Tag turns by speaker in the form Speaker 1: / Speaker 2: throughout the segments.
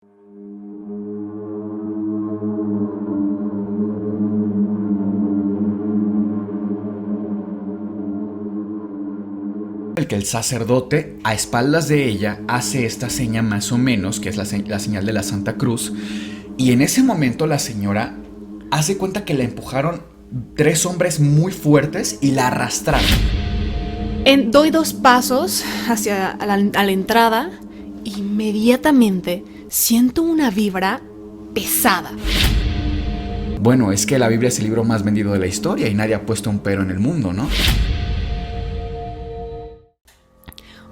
Speaker 1: Que el sacerdote, a espaldas de ella, hace esta seña más o menos, que es la señal de la Santa Cruz, y en ese momento la señora hace cuenta que la empujaron 3 hombres muy fuertes y la arrastraron.
Speaker 2: Doy 2 pasos hacia a la entrada, inmediatamente siento una vibra pesada.
Speaker 1: Bueno, es que la Biblia es el libro más vendido de la historia y nadie ha puesto un pero en el mundo, ¿no?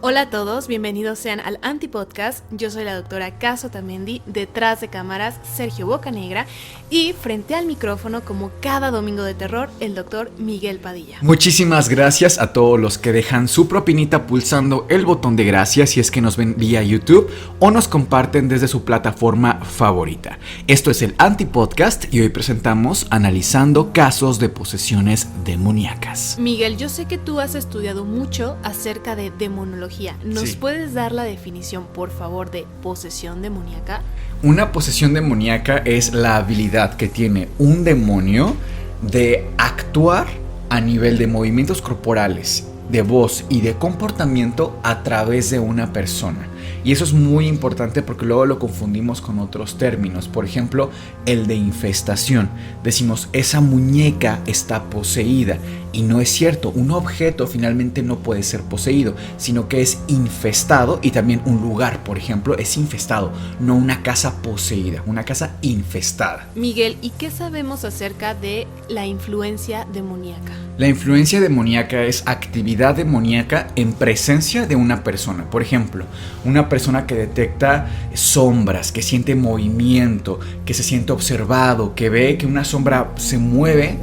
Speaker 2: Hola a todos, bienvenidos sean al Antipodcast. Yo soy la doctora Cas Otamendi, detrás de cámaras Sergio Bocanegra y frente al micrófono, como cada domingo de terror, el doctor Miguel Padilla.
Speaker 1: Muchísimas gracias a todos los que dejan su propinita pulsando el botón de gracias si es que nos ven vía YouTube o nos comparten desde su plataforma favorita. Esto es el Antipodcast y hoy presentamos Analizando casos de posesiones demoníacas.
Speaker 2: Miguel, yo sé que tú has estudiado mucho acerca de demonología. ¿Nos puedes dar la definición, por favor, de posesión demoníaca?
Speaker 1: Una posesión demoníaca es la habilidad que tiene un demonio de actuar a nivel de movimientos corporales, de voz y de comportamiento a través de una persona. Y eso es muy importante porque luego lo confundimos con otros términos. Por ejemplo, el de infestación. Decimos, esa muñeca está poseída. Y no es cierto, un objeto finalmente no puede ser poseído, sino que es infestado. Y también un lugar, por ejemplo, es infestado, no una casa poseída, una casa infestada.
Speaker 2: Miguel, ¿y qué sabemos acerca de la influencia demoníaca?
Speaker 1: La influencia demoníaca es actividad demoníaca en presencia de una persona. Por ejemplo, una persona que detecta sombras, que siente movimiento, que se siente observado, que ve que una sombra se mueve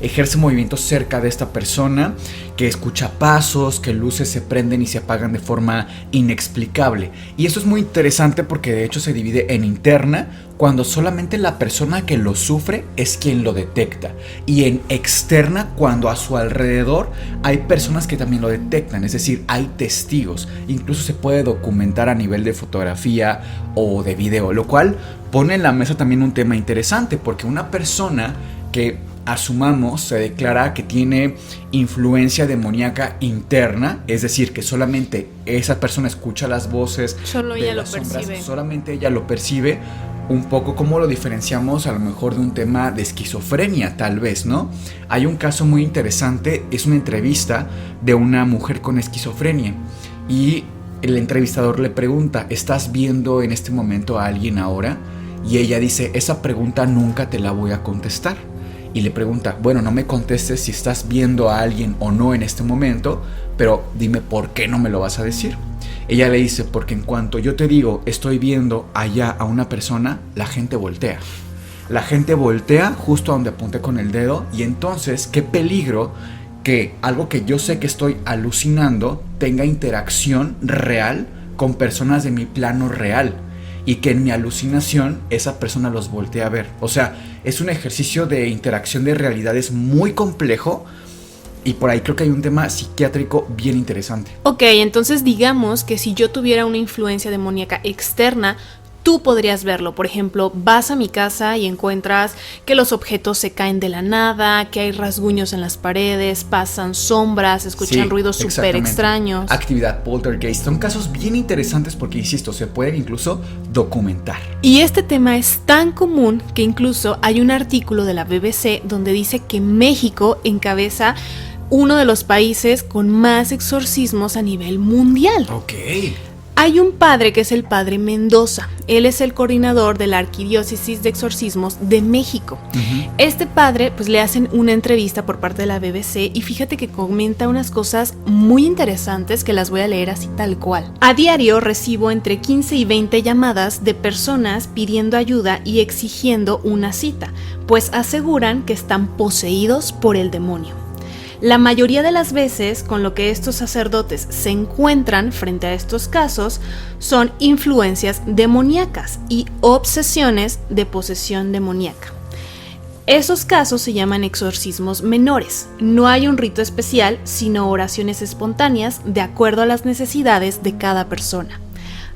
Speaker 1: ejerce movimientos cerca de esta persona, que escucha pasos, que luces se prenden y se apagan de forma inexplicable. Y eso es muy interesante porque de hecho se divide en interna, cuando solamente la persona que lo sufre es quien lo detecta, y en externa, cuando a su alrededor hay personas que también lo detectan, es decir, hay testigos. Incluso se puede documentar a nivel de fotografía o de video, lo cual pone en la mesa también un tema interesante, porque una persona que asumamos se declara que tiene influencia demoníaca interna, es decir, que solamente esa persona escucha las voces,
Speaker 2: solo ella lo
Speaker 1: sombras,
Speaker 2: percibe.
Speaker 1: solamente ella lo percibe. Un poco como lo diferenciamos a lo mejor de un tema de esquizofrenia, tal vez, ¿no? Hay un caso muy interesante, es una entrevista de una mujer con esquizofrenia y el entrevistador le pregunta, ¿estás viendo en este momento a alguien ahora? Y ella dice, esa pregunta nunca te la voy a contestar. Y le pregunta, bueno, no me contestes si estás viendo a alguien o no en este momento, pero dime por qué no me lo vas a decir. Ella le dice, porque en cuanto yo te digo estoy viendo allá a una persona, la gente voltea. La gente voltea justo a donde apunté con el dedo, y entonces qué peligro que algo que yo sé que estoy alucinando tenga interacción real con personas de mi plano real, y que en mi alucinación esa persona los voltea a ver. O sea, es un ejercicio de interacción de realidades muy complejo. Y por ahí creo que hay un tema psiquiátrico bien interesante.
Speaker 2: Ok, entonces digamos que si yo tuviera una influencia demoníaca externa, tú podrías verlo. Por ejemplo, vas a mi casa y encuentras que los objetos se caen de la nada, que hay rasguños en las paredes, pasan sombras, escuchan ruidos súper extraños.
Speaker 1: Actividad poltergeist. Son casos bien interesantes porque, insisto, se pueden incluso documentar.
Speaker 2: Y este tema es tan común que incluso hay un artículo de la BBC donde dice que México encabeza uno de los países con más exorcismos a nivel mundial.
Speaker 1: Ok.
Speaker 2: Hay un padre que es el padre Mendoza. Él es el coordinador de la Arquidiócesis de Exorcismos de México. Este padre, pues le hacen una entrevista por parte de la BBC y fíjate que comenta unas cosas muy interesantes que las voy a leer así tal cual. A diario recibo entre 15 y 20 llamadas de personas pidiendo ayuda y exigiendo una cita, pues aseguran que están poseídos por el demonio. La mayoría de las veces con lo que estos sacerdotes se encuentran frente a estos casos son influencias demoníacas y obsesiones de posesión demoníaca. Esos casos se llaman exorcismos menores. No hay un rito especial, sino oraciones espontáneas de acuerdo a las necesidades de cada persona.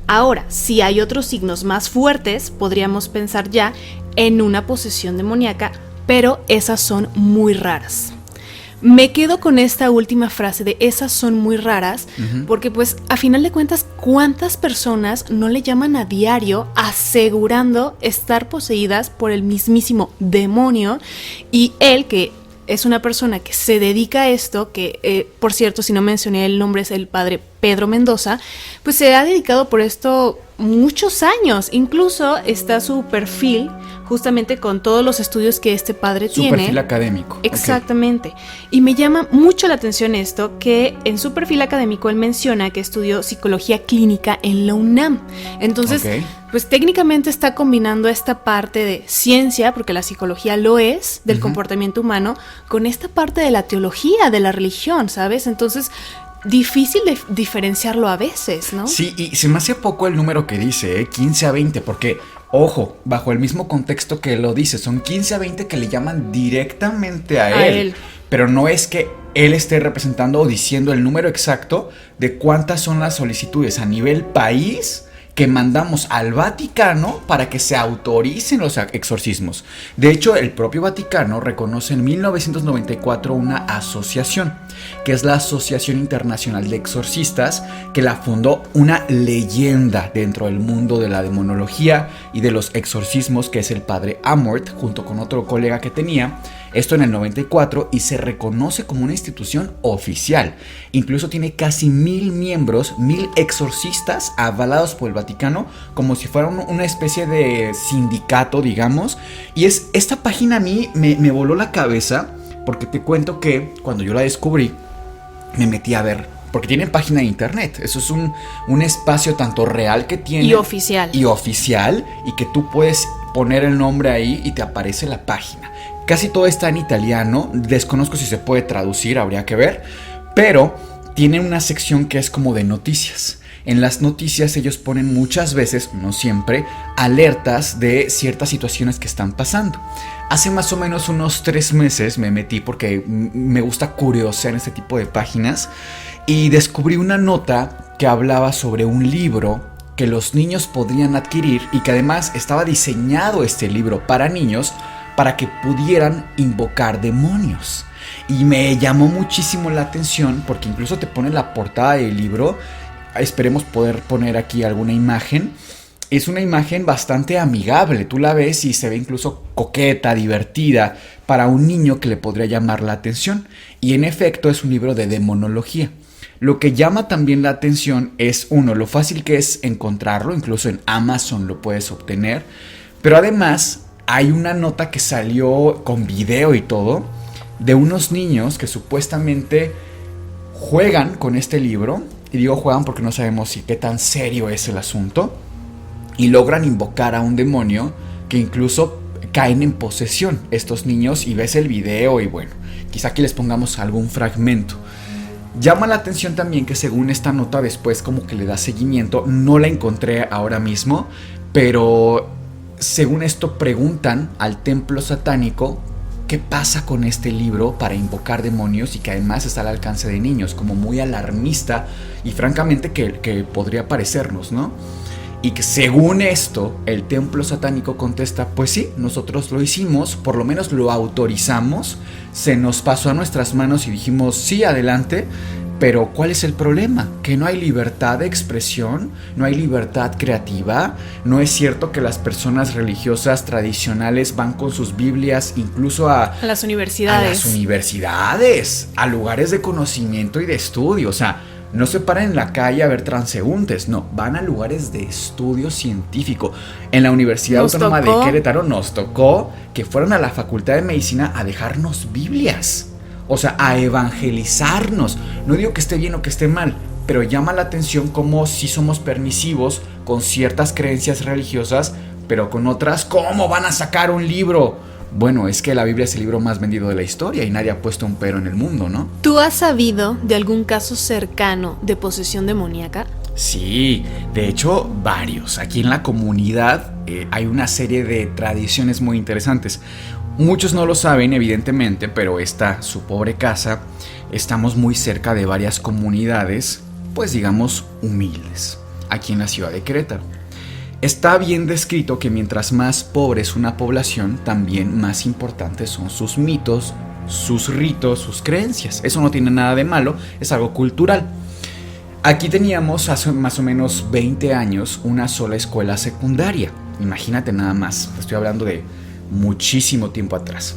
Speaker 2: Ahora, si hay otros signos más fuertes, podríamos pensar ya en una posesión demoníaca, pero esas son muy raras. Me quedo con esta última frase de esas son muy raras, porque pues a final de cuentas, ¿cuántas personas no le llaman a diario asegurando estar poseídas por el mismísimo demonio? Y él, que es una persona que se dedica a esto, que por cierto, si no mencioné el nombre, es el padre Pedro Mendoza, pues se ha dedicado por esto muchos años. Incluso está su perfil justamente con todos los estudios que este padre tiene.
Speaker 1: Su perfil académico.
Speaker 2: Exactamente. Okay. Y me llama mucho la atención esto, que en su perfil académico él menciona que estudió psicología clínica en la UNAM. Entonces, pues técnicamente está combinando esta parte de ciencia, porque la psicología lo es, del comportamiento humano, con esta parte de la teología, de la religión, ¿sabes? Entonces, difícil de diferenciarlo a veces, ¿no?
Speaker 1: Sí, y se me hace poco el número que dice, 15 a 20, porque, ojo, bajo el mismo contexto que lo dice, son 15 a 20 que le llaman directamente a él. Pero no es que él esté representando o diciendo el número exacto de cuántas son las solicitudes a nivel país que mandamos al Vaticano para que se autoricen los exorcismos. De hecho, el propio Vaticano reconoce en 1994 una asociación, que es la Asociación Internacional de Exorcistas, que la fundó una leyenda dentro del mundo de la demonología y de los exorcismos, que es el padre Amort, junto con otro colega que tenía, esto en el 94, y se reconoce como una institución oficial. Incluso tiene casi 1000 miembros, 1000 exorcistas avalados por el Vaticano, como si fuera una especie de sindicato, digamos. Y esta página a mí me voló la cabeza, porque te cuento que cuando yo la descubrí, me metí a ver, porque tienen página de internet. Eso es un espacio tanto real que tiene.
Speaker 2: Y oficial.
Speaker 1: Y que tú puedes poner el nombre ahí y te aparece la página. Casi todo está en italiano, desconozco si se puede traducir, habría que ver, pero tienen una sección que es como de noticias. En las noticias ellos ponen muchas veces, no siempre, alertas de ciertas situaciones que están pasando. Hace más o menos unos 3 meses me metí porque me gusta curiosear en este tipo de páginas y descubrí una nota que hablaba sobre un libro que los niños podrían adquirir y que además estaba diseñado este libro para niños para que pudieran invocar demonios. Y me llamó muchísimo la atención porque incluso te pone la portada del libro. Esperemos poder poner aquí alguna imagen. Es una imagen bastante amigable. Tú la ves y se ve incluso coqueta, divertida, para un niño que le podría llamar la atención. Y en efecto es un libro de demonología. Lo que llama también la atención es, uno, lo fácil que es encontrarlo. Incluso en Amazon lo puedes obtener. Pero además hay una nota que salió con video y todo, de unos niños que supuestamente juegan con este libro. Y digo juegan porque no sabemos si qué tan serio es el asunto. Y logran invocar a un demonio que incluso caen en posesión estos niños. Y ves el video y bueno, quizá aquí les pongamos algún fragmento. Llama la atención también que según esta nota después como que le da seguimiento. No la encontré ahora mismo, pero según esto preguntan al templo satánico qué pasa con este libro para invocar demonios y que además está al alcance de niños, como muy alarmista y francamente que podría parecernos, ¿no? Y que según esto el templo satánico contesta, pues sí, nosotros lo hicimos, por lo menos lo autorizamos, se nos pasó a nuestras manos y dijimos sí, adelante. Pero ¿cuál es el problema? Que no hay libertad de expresión, no hay libertad creativa. No es cierto que las personas religiosas tradicionales van con sus Biblias incluso a
Speaker 2: las universidades.
Speaker 1: A las universidades, a lugares de conocimiento y de estudio. O sea, no se paran en la calle a ver transeúntes, no, van a lugares de estudio científico. En la Universidad Autónoma de Querétaro nos tocó que fueron a la Facultad de Medicina a dejarnos Biblias. O sea, a evangelizarnos. No digo que esté bien o que esté mal, pero llama la atención como si somos permisivos con ciertas creencias religiosas, pero con otras, ¿cómo van a sacar un libro? Bueno, es que la Biblia es el libro más vendido de la historia y nadie ha puesto un pero en el mundo, ¿no?
Speaker 2: ¿Tú has sabido de algún caso cercano de posesión demoníaca?
Speaker 1: Sí, de hecho, varios. Aquí en la comunidad hay una serie de tradiciones muy interesantes. Muchos no lo saben, evidentemente, pero esta, su pobre casa, estamos muy cerca de varias comunidades, pues digamos, humildes. aquí en la ciudad de Querétaro. Está bien descrito que mientras más pobre es una población, también más importantes son sus mitos, sus ritos, sus creencias. Eso no tiene nada de malo, es algo cultural. Aquí teníamos hace más o menos 20 años una sola escuela secundaria. Imagínate nada más, estoy hablando de muchísimo tiempo atrás.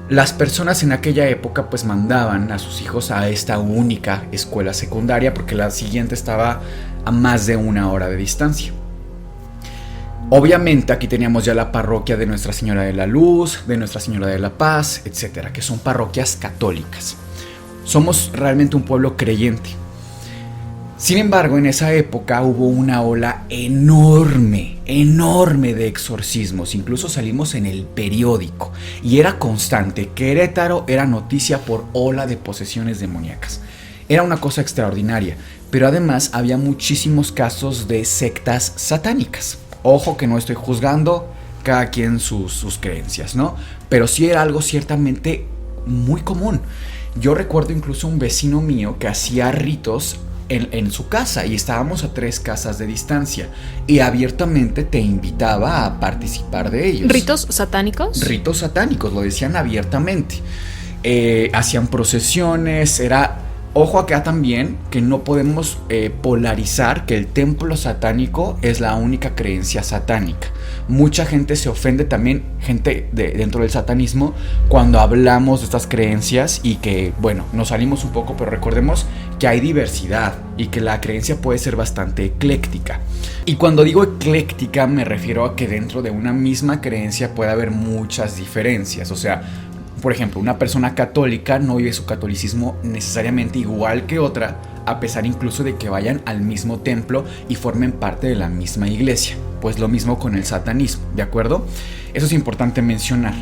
Speaker 1: Las personas en aquella época pues mandaban a sus hijos a esta única escuela secundaria porque la siguiente estaba a más de 1 hora de distancia. Obviamente aquí teníamos ya la parroquia de Nuestra Señora de la Luz, de Nuestra Señora de la Paz, etcétera, que son parroquias católicas. Somos realmente un pueblo creyente. Sin embargo, en esa época hubo una ola enorme de exorcismos. Incluso salimos en el periódico y era constante. Querétaro era noticia por ola de posesiones demoníacas. Era una cosa extraordinaria, pero además había muchísimos casos de sectas satánicas. Ojo que no estoy juzgando, cada quien sus creencias, ¿no? Pero sí era algo ciertamente muy común. Yo recuerdo incluso un vecino mío que hacía ritos en su casa y estábamos a 3 casas de distancia y abiertamente te invitaba a participar de ellos.
Speaker 2: ¿Ritos satánicos?
Speaker 1: Ritos satánicos, lo decían abiertamente. Hacían procesiones, era... Ojo acá también que no podemos polarizar que el templo satánico es la única creencia satánica. Mucha gente se ofende también, gente dentro del satanismo, cuando hablamos de estas creencias y que, bueno, nos salimos un poco, pero recordemos que hay diversidad y que la creencia puede ser bastante ecléctica. Y cuando digo ecléctica me refiero a que dentro de una misma creencia puede haber muchas diferencias, o sea... Por ejemplo, una persona católica no vive su catolicismo necesariamente igual que otra, a pesar incluso de que vayan al mismo templo y formen parte de la misma iglesia. Pues lo mismo con el satanismo, ¿de acuerdo? Eso es importante mencionar.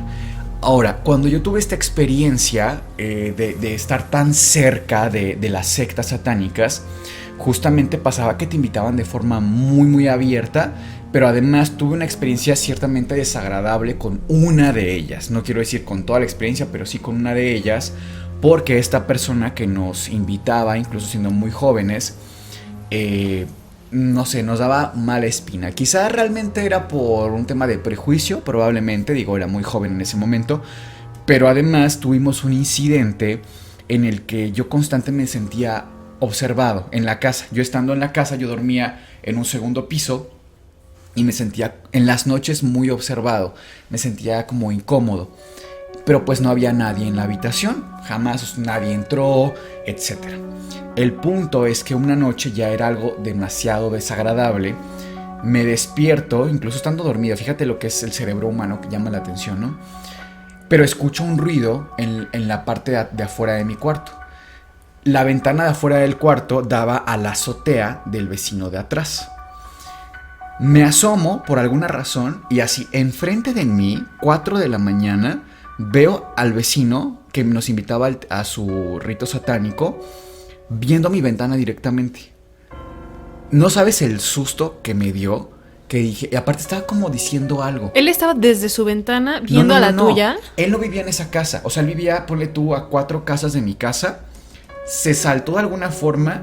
Speaker 1: Ahora, cuando yo tuve esta experiencia de estar tan cerca de las sectas satánicas, justamente pasaba que te invitaban de forma muy abierta, pero además tuve una experiencia ciertamente desagradable con una de ellas. No quiero decir con toda la experiencia, pero sí con una de ellas, porque esta persona que nos invitaba, incluso siendo muy jóvenes, no sé, nos daba mala espina. Quizá realmente era por un tema de prejuicio, probablemente, digo, era muy joven en ese momento, pero además tuvimos un incidente en el que yo constantemente me sentía observado en la casa. Yo estando en la casa, yo dormía en un segundo piso y me sentía en las noches muy observado, me sentía como incómodo, pero pues no había nadie en la habitación, jamás nadie entró, etc. El punto es que una noche ya era algo demasiado desagradable, me despierto, incluso estando dormido, fíjate lo que es el cerebro humano que llama la atención, ¿no? Pero escucho un ruido en la parte de afuera de mi cuarto. La ventana de afuera del cuarto daba a la azotea del vecino de atrás. Me asomo por alguna razón y así enfrente de mí, 4 de la mañana, veo al vecino que nos invitaba a su rito satánico viendo mi ventana directamente. No sabes el susto que me dio, que dije, y aparte estaba como diciendo algo.
Speaker 2: Él estaba desde su ventana viendo a la tuya.
Speaker 1: Él no vivía en esa casa, o sea, él vivía, ponle tú, a 4 casas de mi casa. Se saltó de alguna forma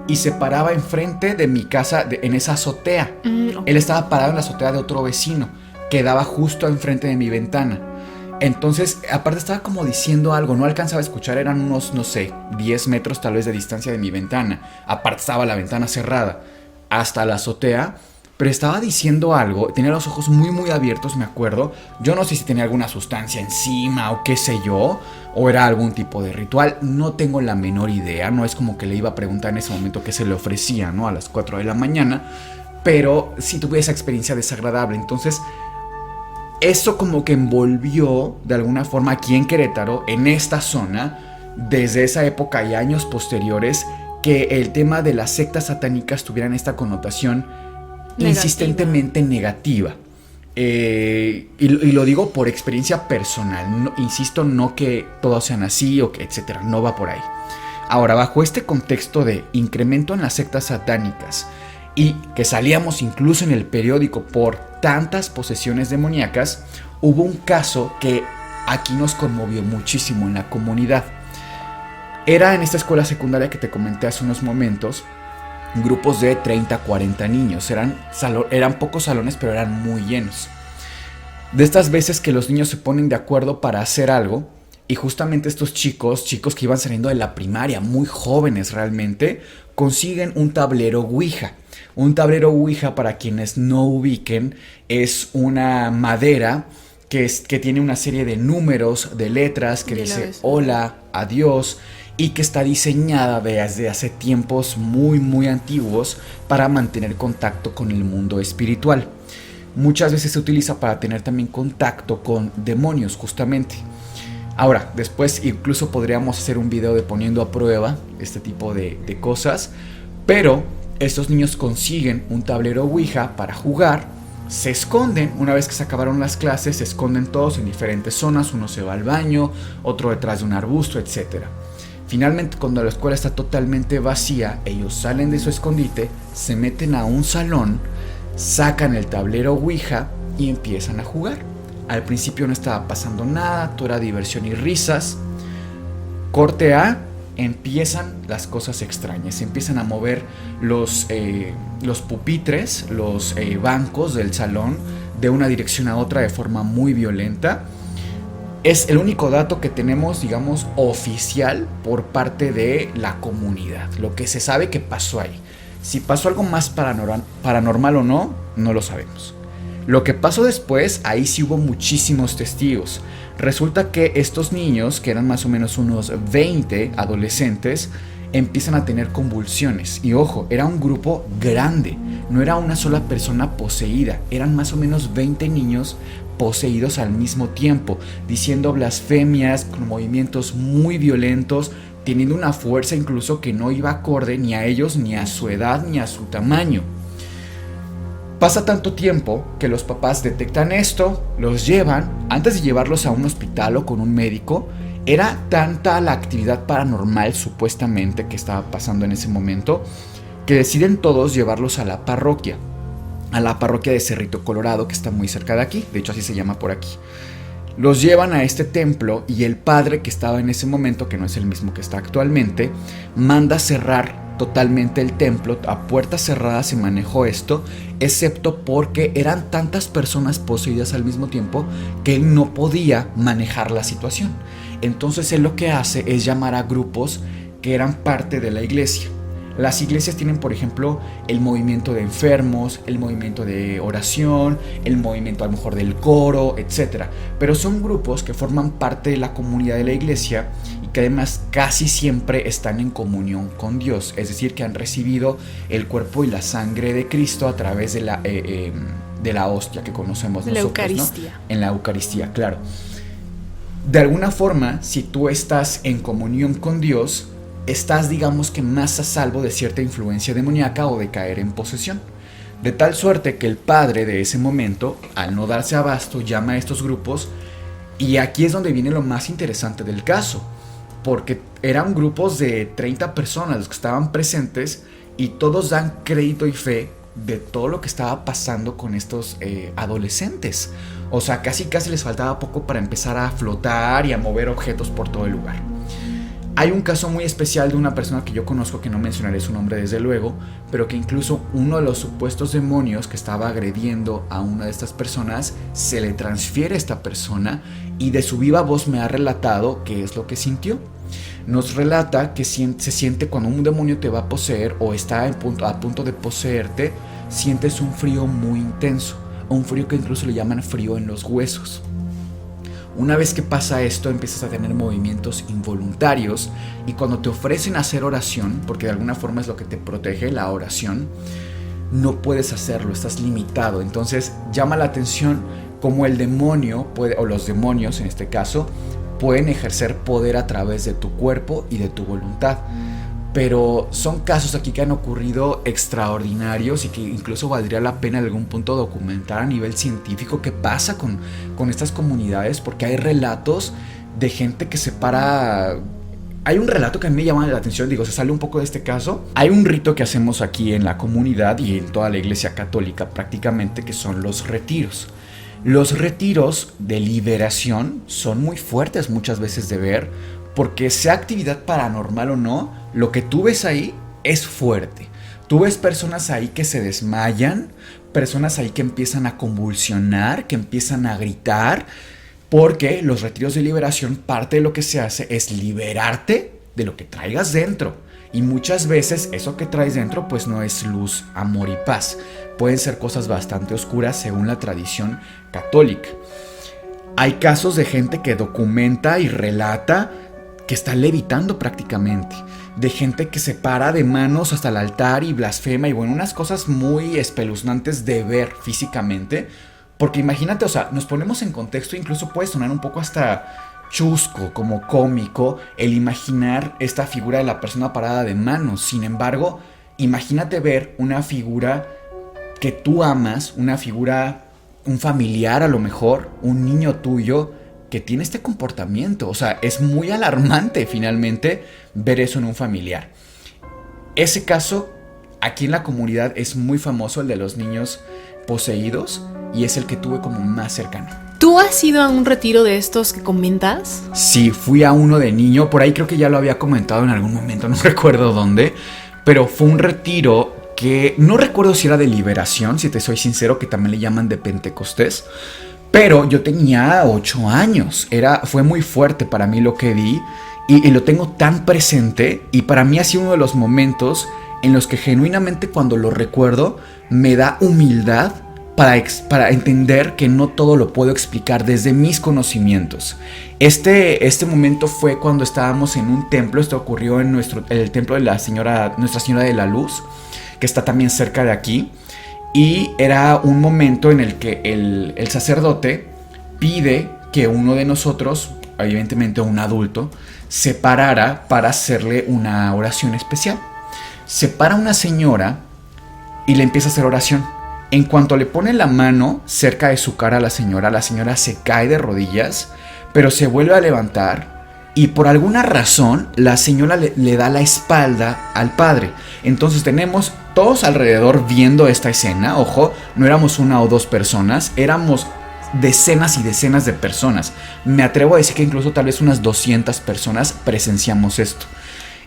Speaker 1: y se paraba enfrente de mi casa, en esa azotea. Okay. Él estaba parado en la azotea de otro vecino, que daba justo enfrente de mi ventana. Entonces, aparte estaba como diciendo algo, no alcanzaba a escuchar, eran unos, no sé, 10 metros tal vez de distancia de mi ventana. Aparte estaba la ventana cerrada hasta la azotea, pero estaba diciendo algo, tenía los ojos muy abiertos, me acuerdo. Yo no sé si tenía alguna sustancia encima o qué sé yo, o era algún tipo de ritual, no tengo la menor idea, no es como que le iba a preguntar en ese momento qué se le ofrecía, ¿no? A las 4 de la mañana, pero sí tuve esa experiencia desagradable. Entonces, eso como que envolvió de alguna forma aquí en Querétaro, en esta zona, desde esa época y años posteriores, que el tema de las sectas satánicas tuvieran esta connotación insistentemente negativa. Y lo digo por experiencia personal, no, insisto, no que todos sean así o que etcétera, no va por ahí. Ahora, bajo este contexto de incremento en las sectas satánicas y que salíamos incluso en el periódico por tantas posesiones demoníacas, hubo un caso que aquí nos conmovió muchísimo en la comunidad. Era en esta escuela secundaria que te comenté hace unos momentos. grupos de 30, 40 niños. Eran pocos salones, pero eran muy llenos. De estas veces que los niños se ponen de acuerdo para hacer algo, y justamente estos chicos que iban saliendo de la primaria, muy jóvenes realmente, consiguen un tablero Ouija. Un tablero Ouija, para quienes no ubiquen, es una madera que tiene una serie de números, de letras, que dice hola, adiós, y que está diseñada desde hace tiempos muy, muy antiguos para mantener contacto con el mundo espiritual. Muchas veces se utiliza para tener también contacto con demonios, justamente. Ahora, después incluso podríamos hacer un video de poniendo a prueba este tipo de cosas, pero estos niños consiguen un tablero Ouija para jugar, se esconden. Una vez que se acabaron las clases, se esconden todos en diferentes zonas. Uno se va al baño, otro detrás de un arbusto, etc. Finalmente, cuando la escuela está totalmente vacía, ellos salen de su escondite, se meten a un salón, sacan el tablero Ouija y empiezan a jugar. Al principio no estaba pasando nada, todo era diversión y risas. Corte A, empiezan las cosas extrañas. Se empiezan a mover los pupitres, los bancos del salón de una dirección a otra de forma muy violenta. Es el único dato que tenemos, digamos, oficial por parte de la comunidad. Lo que se sabe que pasó ahí. Si pasó algo más paranormal o no, no lo sabemos. Lo que pasó después, ahí sí hubo muchísimos testigos. Resulta que estos niños, que eran más o menos unos 20 adolescentes, empiezan a tener convulsiones. Y ojo, era un grupo grande, no era una sola persona poseída, eran más o menos 20 niños poseídos al mismo tiempo, diciendo blasfemias, con movimientos muy violentos, teniendo una fuerza incluso que no iba acorde ni a ellos, ni a su edad, ni a su tamaño. Pasa tanto tiempo que los papás detectan esto, los llevan. Antes de llevarlos a un hospital o con un médico, era tanta la actividad paranormal supuestamente que estaba pasando en ese momento, que deciden todos llevarlos a la parroquia de Cerrito Colorado, que está muy cerca de aquí. De hecho, así se llama por aquí. Los llevan a este templo y el padre que estaba en ese momento, que no es el mismo que está actualmente, manda cerrar totalmente el templo. A puertas cerradas se manejó esto, excepto porque eran tantas personas poseídas al mismo tiempo que él no podía manejar la situación. Entonces él lo que hace es llamar a grupos que eran parte de la iglesia. Las iglesias tienen, por ejemplo, el movimiento de enfermos, el movimiento de oración, el movimiento a lo mejor del coro, etc. Pero son grupos que forman parte de la comunidad de la iglesia y que además casi siempre están en comunión con Dios. Es decir, que han recibido el cuerpo y la sangre de Cristo a través de la hostia que conocemos nosotros, la Eucaristía. ¿No? En la Eucaristía, claro. De alguna forma, si tú estás en comunión con Dios, estás, digamos que, más a salvo de cierta influencia demoníaca o de caer en posesión. De tal suerte que el padre de ese momento, al no darse abasto, llama a estos grupos, y aquí es donde viene lo más interesante del caso, porque eran grupos de 30 personas los que estaban presentes y todos dan crédito y fe de todo lo que estaba pasando con estos adolescentes. O sea, casi les faltaba poco para empezar a flotar y a mover objetos por todo el lugar. Hay un caso muy especial de una persona que yo conozco, que no mencionaré su nombre desde luego, pero que incluso uno de los supuestos demonios que estaba agrediendo a una de estas personas se le transfiere a esta persona y de su viva voz me ha relatado qué es lo que sintió. Nos relata que se siente cuando un demonio te va a poseer o está a punto de poseerte, sientes un frío muy intenso, un frío que incluso le llaman frío en los huesos. Una vez que pasa esto, empiezas a tener movimientos involuntarios y cuando te ofrecen hacer oración, porque de alguna forma es lo que te protege, la oración, no puedes hacerlo, estás limitado. Entonces llama la atención cómo el demonio puede, o los demonios en este caso, pueden ejercer poder a través de tu cuerpo y de tu voluntad. Pero son casos aquí que han ocurrido extraordinarios y que incluso valdría la pena en algún punto documentar a nivel científico qué pasa con estas comunidades, porque hay relatos de gente que se para. Hay un relato que a mí me llama la atención, se sale un poco de este caso. Hay un rito que hacemos aquí en la comunidad y en toda la iglesia católica prácticamente, que son los retiros. Los retiros de liberación son muy fuertes muchas veces de ver, porque sea actividad paranormal o no, lo que tú ves ahí es fuerte. Tú ves personas ahí que se desmayan, personas ahí que empiezan a convulsionar, que empiezan a gritar, porque los retiros de liberación, parte de lo que se hace es liberarte de lo que traigas dentro. Y muchas veces eso que traes dentro pues no es luz, amor y paz. Pueden ser cosas bastante oscuras según la tradición católica. Hay casos de gente que documenta y relata que está levitando prácticamente. De gente que se para de manos hasta el altar y blasfema. Y bueno, unas cosas muy espeluznantes de ver físicamente. Porque imagínate, o sea, nos ponemos en contexto, incluso puede sonar un poco hasta chusco, como cómico, el imaginar esta figura de la persona parada de manos. Sin embargo, imagínate ver una figura que tú amas, una figura, un familiar a lo mejor, un niño tuyo que tiene este comportamiento. O sea, es muy alarmante finalmente ver eso en un familiar. Ese caso, aquí en la comunidad es muy famoso, el de los niños poseídos, y es el que tuve como más cercano.
Speaker 2: ¿Tú has ido a un retiro de estos que comentas?
Speaker 1: Sí, fui a uno de niño, por ahí creo que ya lo había comentado en algún momento, no recuerdo dónde, pero fue un retiro que no recuerdo si era de liberación, si te soy sincero, que también le llaman de Pentecostés, pero yo tenía 8 años, fue muy fuerte para mí lo que vi y lo tengo tan presente, y para mí ha sido uno de los momentos en los que genuinamente cuando lo recuerdo me da humildad para entender que no todo lo puedo explicar desde mis conocimientos. Este momento fue cuando estábamos en un templo. Esto ocurrió en el templo de Nuestra Señora de la Luz, que está también cerca de aquí. Y era un momento en el que el sacerdote pide que uno de nosotros, evidentemente un adulto, se parara para hacerle una oración especial. Se para una señora y le empieza a hacer oración. En cuanto le pone la mano cerca de su cara a la señora se cae de rodillas, pero se vuelve a levantar y por alguna razón la señora le da la espalda al padre. Entonces tenemos todos alrededor viendo esta escena. Ojo, no éramos 1 o 2 personas, éramos decenas y decenas de personas. Me atrevo a decir que incluso tal vez unas 200 personas presenciamos esto.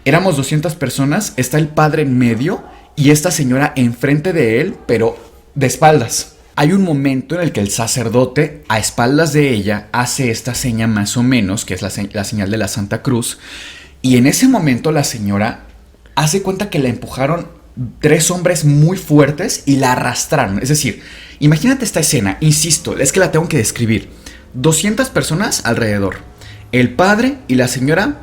Speaker 1: Éramos 200 personas, está el padre en medio y esta señora enfrente de él, pero de espaldas. Hay un momento en el que el sacerdote, a espaldas de ella, hace esta seña más o menos, que es la señal de la Santa Cruz, y en ese momento la señora hace cuenta que la empujaron 3 hombres muy fuertes y la arrastraron. Es decir, imagínate esta escena, insisto, es que la tengo que describir. 200 personas alrededor, el padre y la señora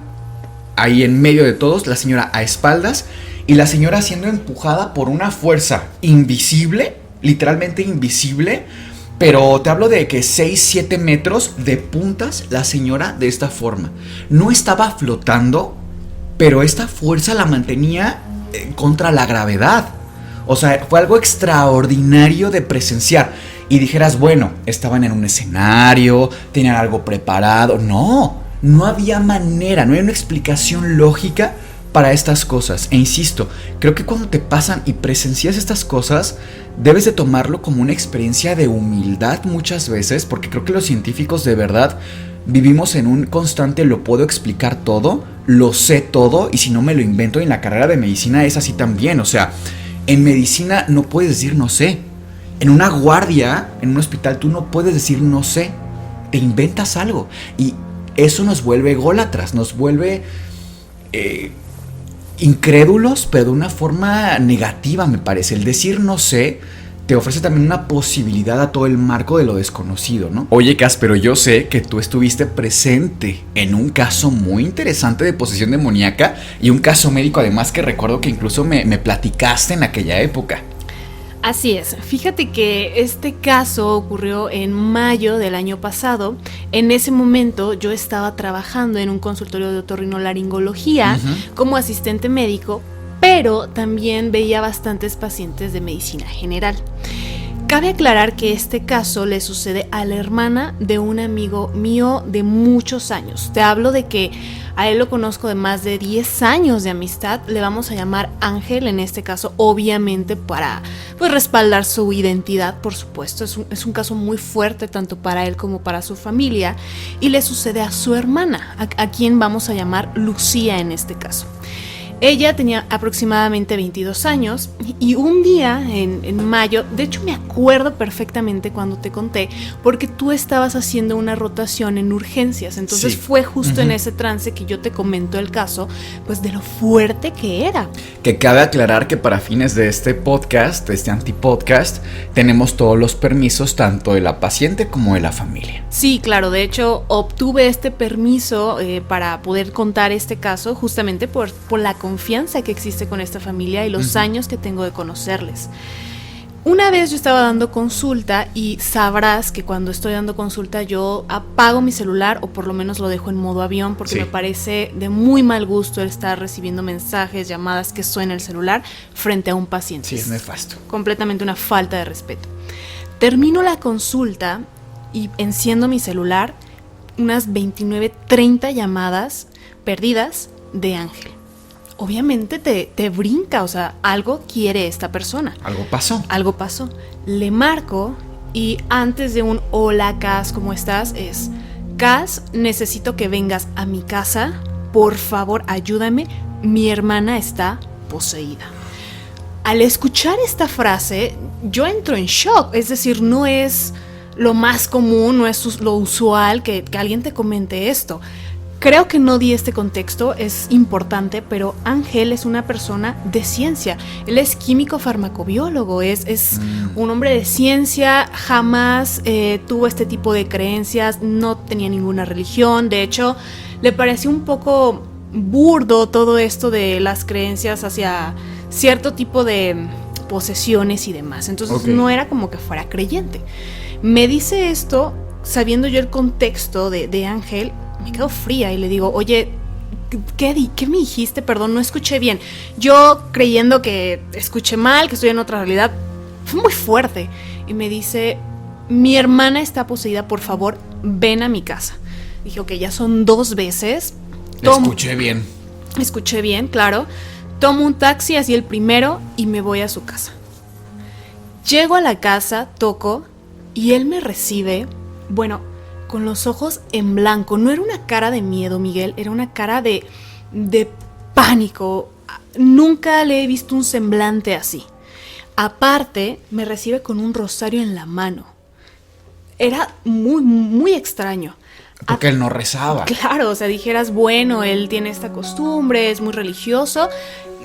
Speaker 1: ahí en medio de todos, la señora a espaldas y la señora siendo empujada por una fuerza invisible, literalmente invisible, pero te hablo de que 6-7 metros de puntas la señora de esta forma. No estaba flotando, pero esta fuerza la mantenía contra la gravedad. O sea, fue algo extraordinario de presenciar. Y dijeras, bueno, estaban en un escenario, tenían algo preparado. No había manera, no hay una explicación lógica para estas cosas. E insisto, creo que cuando te pasan y presencias estas cosas, debes de tomarlo como una experiencia de humildad muchas veces, porque creo que los científicos de verdad vivimos en un constante lo puedo explicar todo, lo sé todo, y si no me lo invento. Y en la carrera de medicina es así también. O sea, en medicina no puedes decir no sé. En una guardia, en un hospital, tú no puedes decir no sé. Te inventas algo. Y eso nos vuelve ególatras, nos vuelve incrédulos, pero de una forma negativa, me parece. El decir no sé te ofrece también una posibilidad a todo el marco de lo desconocido, ¿no? Oye, Cas, pero yo sé que tú estuviste presente en un caso muy interesante de posesión demoníaca y un caso médico además que recuerdo que incluso me platicaste en aquella época.
Speaker 2: Así es, fíjate que este caso ocurrió en mayo del año pasado. En ese momento yo estaba trabajando en un consultorio de otorrinolaringología como asistente médico, pero también veía bastantes pacientes de medicina general. Cabe aclarar que este caso le sucede a la hermana de un amigo mío de muchos años. Te hablo de que a él lo conozco de más de 10 años de amistad. Le vamos a llamar Ángel en este caso, obviamente para respaldar su identidad, por supuesto. Es un caso muy fuerte tanto para él como para su familia. Y le sucede a su hermana, a quien vamos a llamar Lucía en este caso. Ella tenía aproximadamente 22 años y un día en mayo, de hecho me acuerdo perfectamente cuando te conté, porque tú estabas haciendo una rotación en urgencias, entonces
Speaker 1: Sí.
Speaker 2: fue justo en ese trance que yo te comento el caso, pues de lo fuerte que era.
Speaker 1: Que cabe aclarar que para fines de este podcast, de este antipodcast, tenemos todos los permisos tanto de la paciente como de la familia.
Speaker 2: Sí, claro, de hecho obtuve este permiso para poder contar este caso justamente por la confianza que existe con esta familia y los años que tengo de conocerles. Una vez yo estaba dando consulta y sabrás que cuando estoy dando consulta yo apago mi celular o por lo menos lo dejo en modo avión porque
Speaker 1: Sí.
Speaker 2: me parece de muy mal gusto el estar recibiendo mensajes, llamadas que suena el celular frente a un paciente.
Speaker 1: Sí, es nefasto.
Speaker 2: Completamente una falta de respeto. Termino la consulta y enciendo mi celular, unas 29, 30 llamadas perdidas de Ángel. Obviamente te brinca, o sea, algo quiere esta persona.
Speaker 1: Algo pasó.
Speaker 2: Algo pasó. Le marco y antes de un hola, Cas, ¿cómo estás? Es, Cas, necesito que vengas a mi casa. Por favor, ayúdame. Mi hermana está poseída. Al escuchar esta frase, yo entro en shock. Es decir, no es lo más común, no es lo usual que alguien te comente esto. Creo que no di este contexto, es importante, pero Ángel es una persona de ciencia. Él es químico farmacobiólogo, es un hombre de ciencia, jamás tuvo este tipo de creencias, no tenía ninguna religión. De hecho, le pareció un poco burdo todo esto de las creencias hacia cierto tipo de posesiones y demás. Entonces no era como que fuera creyente. Me dice esto, sabiendo yo el contexto de Ángel, me quedo fría y le digo, oye, ¿qué me dijiste? Perdón, no escuché bien. Yo creyendo que escuché mal, que estoy en otra realidad, fue muy fuerte. Y me dice, mi hermana está poseída, por favor, ven a mi casa. Dije, ok, ya son 2 veces.
Speaker 1: Escuché bien.
Speaker 2: Escuché bien, claro. Tomo un taxi, así el primero, y me voy a su casa. Llego a la casa, toco, y él me recibe, bueno, con los ojos en blanco. No era una cara de miedo, Miguel, era una cara de pánico. Nunca le he visto un semblante así. Aparte, me recibe con un rosario en la mano. Era muy, muy extraño.
Speaker 1: Porque él no rezaba.
Speaker 2: Claro, o sea, dijeras, bueno, él tiene esta costumbre, es muy religioso.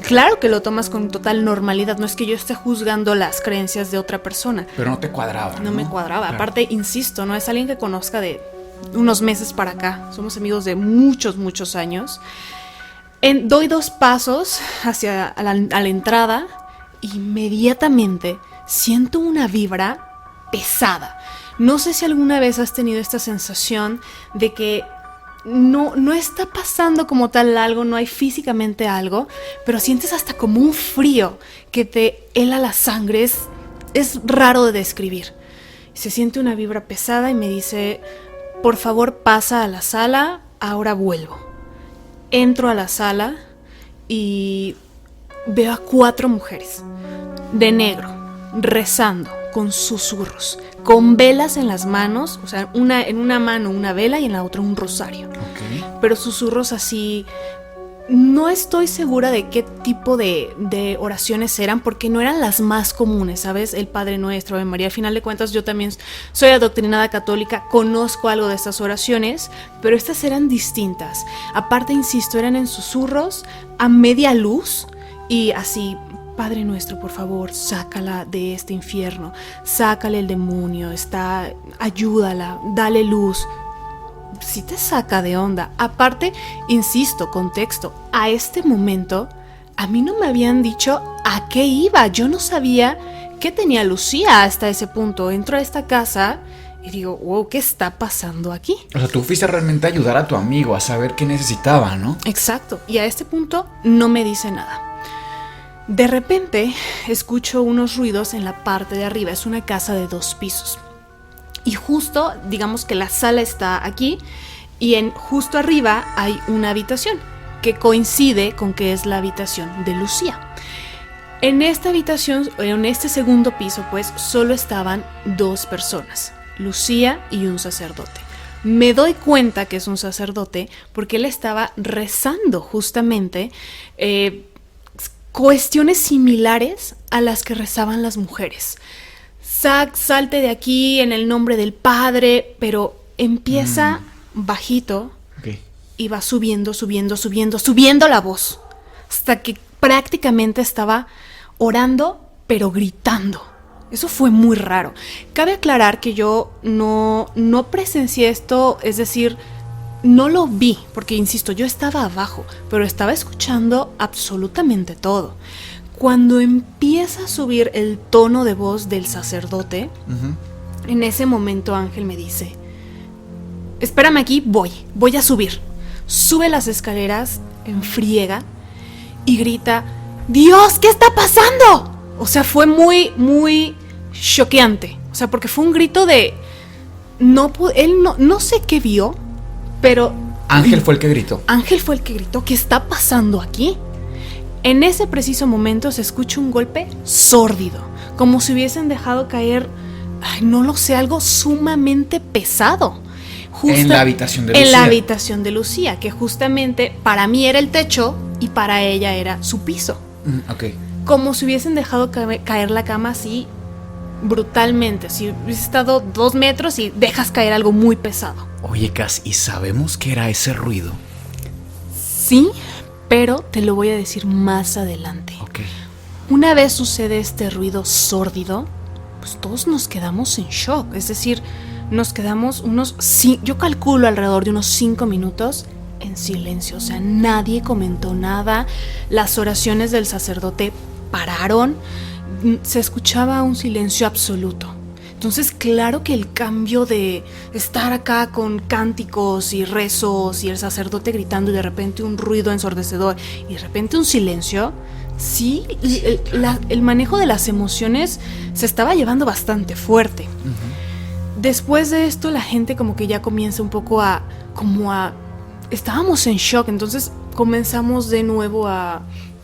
Speaker 2: Claro que lo tomas con total normalidad. No es que yo esté juzgando las creencias de otra persona.
Speaker 1: Pero no te cuadraba.
Speaker 2: No me cuadraba.
Speaker 1: Claro.
Speaker 2: Aparte, insisto, no es alguien que conozca de unos meses para acá. Somos amigos de muchos, muchos años. Doy 2 pasos hacia a la entrada. Inmediatamente siento una vibra pesada. No sé si alguna vez has tenido esta sensación de que no está pasando como tal algo, no hay físicamente algo, pero sientes hasta como un frío que te hela la sangre. Es raro de describir. Se siente una vibra pesada y me dice, por favor pasa a la sala, ahora vuelvo. Entro a la sala y veo a 4 mujeres de negro, rezando, con susurros, con velas en las manos, o sea, en una mano una vela y en la otra un rosario.
Speaker 1: Okay.
Speaker 2: Pero susurros así, no estoy segura de qué tipo de oraciones eran, porque no eran las más comunes, ¿sabes? El Padre Nuestro, Ave María. Al final de cuentas, yo también soy adoctrinada católica, conozco algo de estas oraciones, pero estas eran distintas. Aparte, insisto, eran en susurros, a media luz y así. Padre Nuestro, por favor, sácala de este infierno, sácale el demonio, ayúdala, dale luz. Sí te saca de onda. Aparte, insisto, contexto, a este momento a mí no me habían dicho a qué iba. Yo no sabía qué tenía Lucía hasta ese punto. Entro a esta casa y digo, wow, ¿qué está pasando aquí?
Speaker 1: O sea, tú fuiste realmente a ayudar a tu amigo a saber qué necesitaba, ¿no?
Speaker 2: Exacto. Y a este punto no me dice nada. De repente escucho unos ruidos en la parte de arriba. Es una casa de 2 pisos. Y justo, digamos que la sala está aquí y justo arriba hay una habitación que coincide con que es la habitación de Lucía. En esta habitación, en este segundo piso, pues, solo estaban 2 personas, Lucía y un sacerdote. Me doy cuenta que es un sacerdote porque él estaba rezando justamente cuestiones similares a las que rezaban las mujeres. Salte de aquí en el nombre del Padre, pero empieza bajito y va subiendo la voz, hasta que prácticamente estaba orando, pero gritando. Eso fue muy raro. Cabe aclarar que yo no presencié esto, es decir, no lo vi, porque insisto, yo estaba abajo, pero estaba escuchando absolutamente todo. Cuando empieza a subir el tono de voz del sacerdote, en ese momento Ángel me dice: espérame aquí, voy a subir. Sube las escaleras en friega y grita: ¡Dios, qué está pasando! O sea, fue muy choqueante. O sea, porque fue un grito de... él no sé qué vio, pero...
Speaker 1: Ángel fue el que gritó.
Speaker 2: Ángel fue el que gritó: ¿qué está pasando aquí? En ese preciso momento se escucha un golpe sórdido, como si hubiesen dejado caer, no lo sé, algo sumamente pesado.
Speaker 1: En la habitación de Lucía.
Speaker 2: En la habitación de Lucía, que justamente para mí era el techo y para ella era su piso. Como si hubiesen dejado caer la cama así brutalmente. Si hubiese estado 2 metros y dejas caer algo muy pesado.
Speaker 1: Oye, Cass, ¿y sabemos qué era ese ruido?
Speaker 2: Sí, pero te lo voy a decir más adelante. Una vez sucede este ruido sórdido, pues todos nos quedamos en shock. Es decir, nos quedamos yo calculo alrededor de unos 5 minutos en silencio. O sea, nadie comentó nada. Las oraciones del sacerdote pararon. Se escuchaba un silencio absoluto. Entonces, claro que el cambio de estar acá con cánticos y rezos y el sacerdote gritando y de repente un ruido ensordecedor y de repente un silencio, sí, el manejo de las emociones se estaba llevando bastante fuerte. Después de esto, la gente como que ya comienza un poco estábamos en shock, entonces comenzamos de nuevo a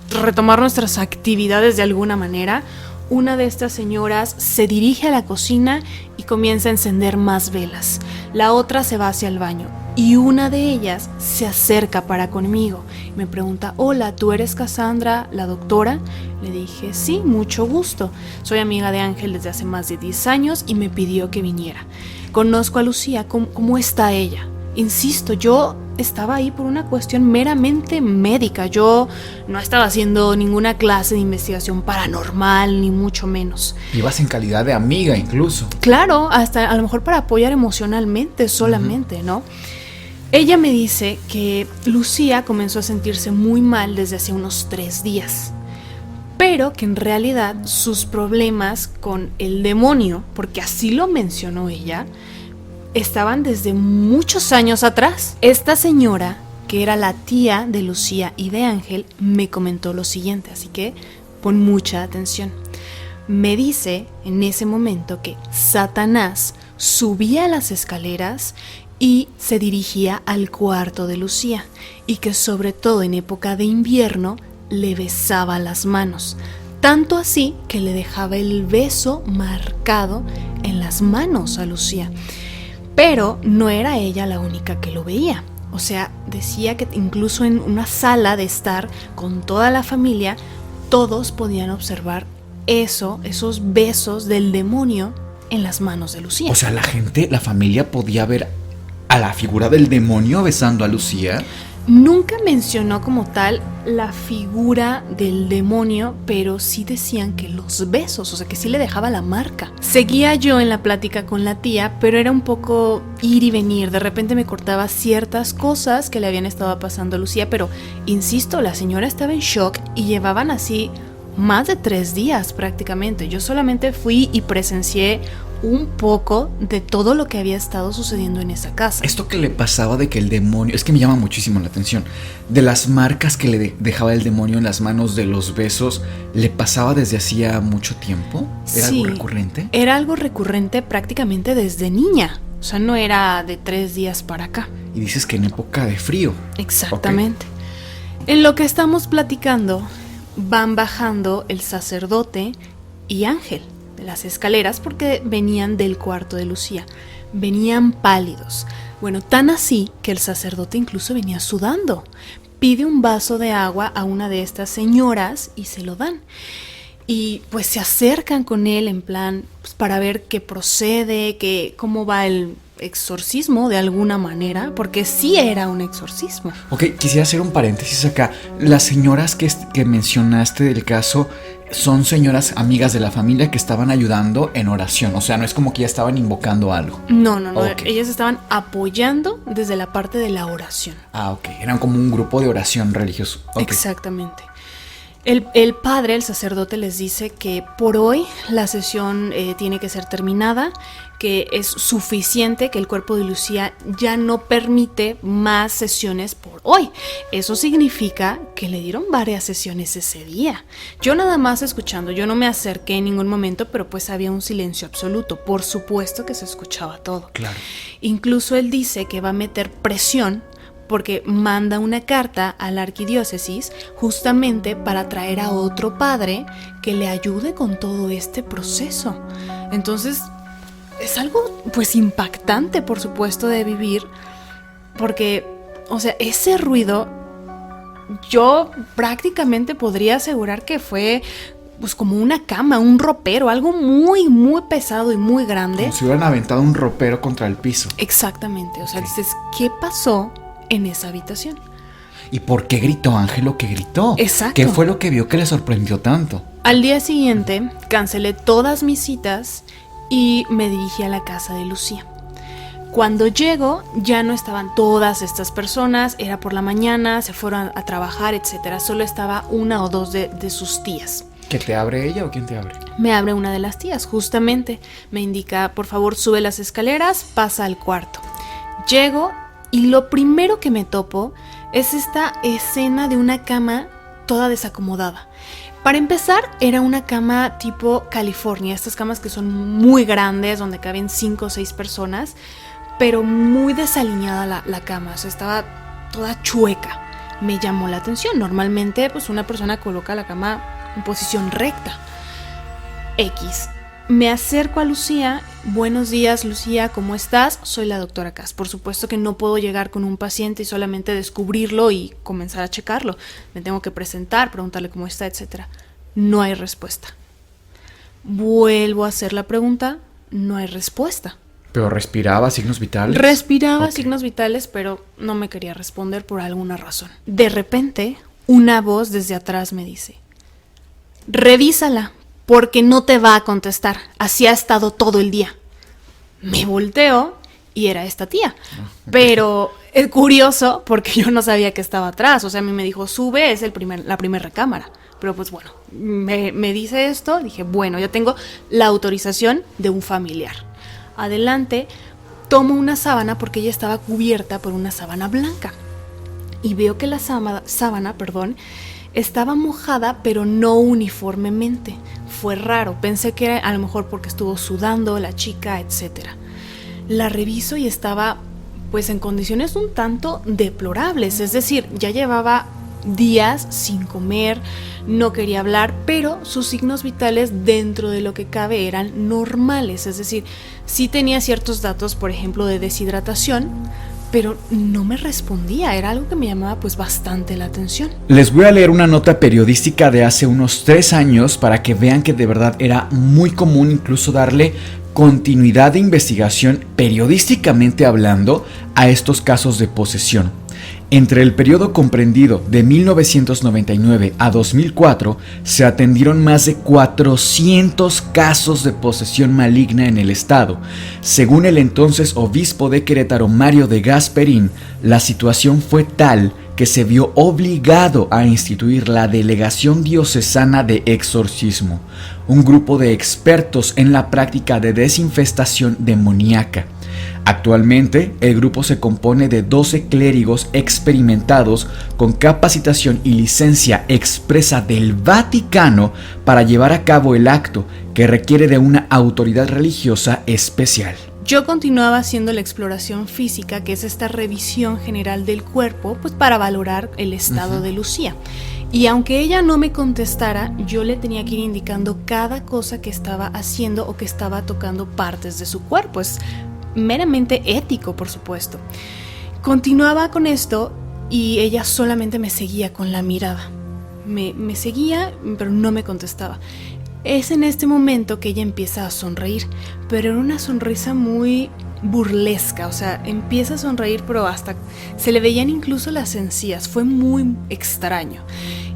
Speaker 2: retomar nuestras actividades de alguna manera. Una de estas señoras se dirige a la cocina y comienza a encender más velas. La otra se va hacia el baño y una de ellas se acerca para conmigo. Me pregunta: hola, ¿tú eres Cassandra, la doctora? Le dije: sí, mucho gusto. Soy amiga de Ángel desde hace más de 10 años y me pidió que viniera. Conozco a Lucía, ¿cómo está ella? Insisto, yo estaba ahí por una cuestión meramente médica. Yo no estaba haciendo ninguna clase de investigación paranormal, ni mucho menos.
Speaker 1: Ibas en calidad de amiga incluso.
Speaker 2: Claro, hasta a lo mejor para apoyar emocionalmente solamente, ¿no? Ella me dice que Lucía comenzó a sentirse muy mal desde hace unos 3 días, pero que en realidad sus problemas con el demonio, porque así lo mencionó ella, estaban desde muchos años atrás. Esta señora, que era la tía de Lucía y de Ángel, me comentó lo siguiente, así que pon mucha atención. Me dice en ese momento que Satanás subía las escaleras y se dirigía al cuarto de Lucía, y que sobre todo en época de invierno le besaba las manos, tanto así que le dejaba el beso marcado en las manos a Lucía. Pero no era ella la única que lo veía. O sea, decía que incluso en una sala de estar con toda la familia, todos podían observar esos besos del demonio en las manos de Lucía.
Speaker 1: O sea, la familia podía ver a la figura del demonio besando a Lucía.
Speaker 2: Nunca mencionó como tal la figura del demonio, pero sí decían que los besos, o sea que sí le dejaba la marca. Seguía yo en la plática con la tía, pero era un poco ir y venir. De repente me cortaba ciertas cosas que le habían estado pasando a Lucía, pero insisto, la señora estaba en shock y llevaban así más de 3 días prácticamente. Yo solamente fui y presencié un poco de todo lo que había estado sucediendo en esa casa.
Speaker 1: Esto que le pasaba de que el demonio, es que me llama muchísimo la atención, de las marcas que le dejaba el demonio en las manos, de los besos, ¿le pasaba desde hacía mucho tiempo? ¿Era algo recurrente?
Speaker 2: Era algo recurrente prácticamente desde niña. O sea, no era de 3 días para acá.
Speaker 1: Y dices que en época de frío.
Speaker 2: Exactamente. En lo que estamos platicando, van bajando el sacerdote y Ángel de las escaleras porque venían del cuarto de Lucía. Venían pálidos. Bueno, tan así que el sacerdote incluso venía sudando. Pide un vaso de agua a una de estas señoras y se lo dan. Y pues se acercan con él en plan pues, para ver qué procede, cómo va el exorcismo de alguna manera, porque sí era un exorcismo.
Speaker 1: Ok, quisiera hacer un paréntesis acá. Las señoras que mencionaste del caso son señoras amigas de la familia que estaban ayudando en oración. O sea, no es como que ya estaban invocando algo.
Speaker 2: No.
Speaker 1: Okay.
Speaker 2: Ellas estaban apoyando desde la parte de la oración.
Speaker 1: Ah, ok. Eran como un grupo de oración religioso. Okay.
Speaker 2: Exactamente. El padre, el sacerdote, les dice que por hoy la sesión tiene que ser terminada, que es suficiente, que el cuerpo de Lucía ya no permite más sesiones por hoy. Eso significa que le dieron varias sesiones ese día. Yo nada más escuchando, yo no me acerqué en ningún momento, pero pues había un silencio absoluto. Por supuesto que se escuchaba todo.
Speaker 1: Claro.
Speaker 2: Incluso él dice que va a meter presión porque manda una carta a la arquidiócesis justamente para traer a otro padre que le ayude con todo este proceso. Entonces, es algo pues impactante, por supuesto, de vivir, porque, o sea, ese ruido, yo prácticamente podría asegurar que fue pues como una cama, un ropero, algo muy, muy pesado y muy grande.
Speaker 1: Como si hubieran aventado un ropero contra el piso.
Speaker 2: Exactamente, o sea, dices, ¿qué pasó en esa habitación?
Speaker 1: ¿Y por qué gritó Ángelo que gritó?
Speaker 2: Exacto.
Speaker 1: ¿Qué fue lo que vio que le sorprendió tanto?
Speaker 2: Al día siguiente cancelé todas mis citas y me dirigí a la casa de Lucía. Cuando llego ya no estaban todas estas personas, era por la mañana, se fueron a trabajar, etcétera. Solo estaba una o dos de sus tías.
Speaker 1: ¿Que te abre ella o quién te abre?
Speaker 2: Me abre una de las tías, justamente. Me indica, por favor, sube las escaleras, pasa al cuarto. Llego y lo primero que me topo es esta escena de una cama toda desacomodada. Para empezar, era una cama tipo California, estas camas que son muy grandes, donde caben 5 o 6 personas, pero muy desalineada la cama, o sea, estaba toda chueca. Me llamó la atención. Normalmente, pues una persona coloca la cama en posición recta. X. Me acerco a Lucía. Buenos días, Lucía, ¿cómo estás? Soy la doctora Kass. Por supuesto que no puedo llegar con un paciente y solamente descubrirlo y comenzar a checarlo. Me tengo que presentar, preguntarle cómo está, etc. No hay respuesta. Vuelvo a hacer la pregunta. No hay respuesta.
Speaker 1: ¿Pero respiraba signos vitales?
Speaker 2: Respiraba signos vitales, pero no me quería responder por alguna razón. De repente, una voz desde atrás me dice: revísala, porque no te va a contestar. Así ha estado todo el día. Me volteo y era esta tía. Pero es curioso porque yo no sabía que estaba atrás. O sea, a mí me dijo, sube, es la primera recámara. Pero pues bueno, me dice esto. Dije, bueno, yo tengo la autorización de un familiar. Adelante, tomo una sábana porque ella estaba cubierta por una sábana blanca. Y veo que la sábana, estaba mojada, pero no uniformemente. Fue raro, pensé que era a lo mejor porque estuvo sudando la chica, etc. La reviso y estaba pues en condiciones un tanto deplorables, es decir, ya llevaba días sin comer, no quería hablar, pero sus signos vitales dentro de lo que cabe eran normales, es decir, sí tenía ciertos datos, por ejemplo, de deshidratación, pero no me respondía, era algo que me llamaba pues bastante la atención.
Speaker 1: Les voy a leer una nota periodística de hace unos 3 años para que vean que de verdad era muy común incluso darle continuidad de investigación periodísticamente hablando a estos casos de posesión. Entre el periodo comprendido de 1999 a 2004 se atendieron más de 400 casos de posesión maligna en el estado. Según el entonces obispo de Querétaro, Mario de Gasperín, la situación fue tal que se vio obligado a instituir la Delegación Diocesana de Exorcismo, un grupo de expertos en la práctica de desinfestación demoníaca. Actualmente, el grupo se compone de 12 clérigos experimentados con capacitación y licencia expresa del Vaticano para llevar a cabo el acto, que requiere de una autoridad religiosa especial.
Speaker 2: Yo continuaba haciendo la exploración física, que es esta revisión general del cuerpo, pues para valorar el estado de Lucía. Y aunque ella no me contestara, yo le tenía que ir indicando cada cosa que estaba haciendo o que estaba tocando partes de su cuerpo. Es meramente ético, por supuesto. Continuaba con esto y ella solamente me seguía con la mirada. Me seguía, pero no me contestaba. Es en este momento que ella empieza a sonreír, pero era una sonrisa muy burlesca, o sea, empieza a sonreír, pero hasta se le veían incluso las encías. Fue muy extraño.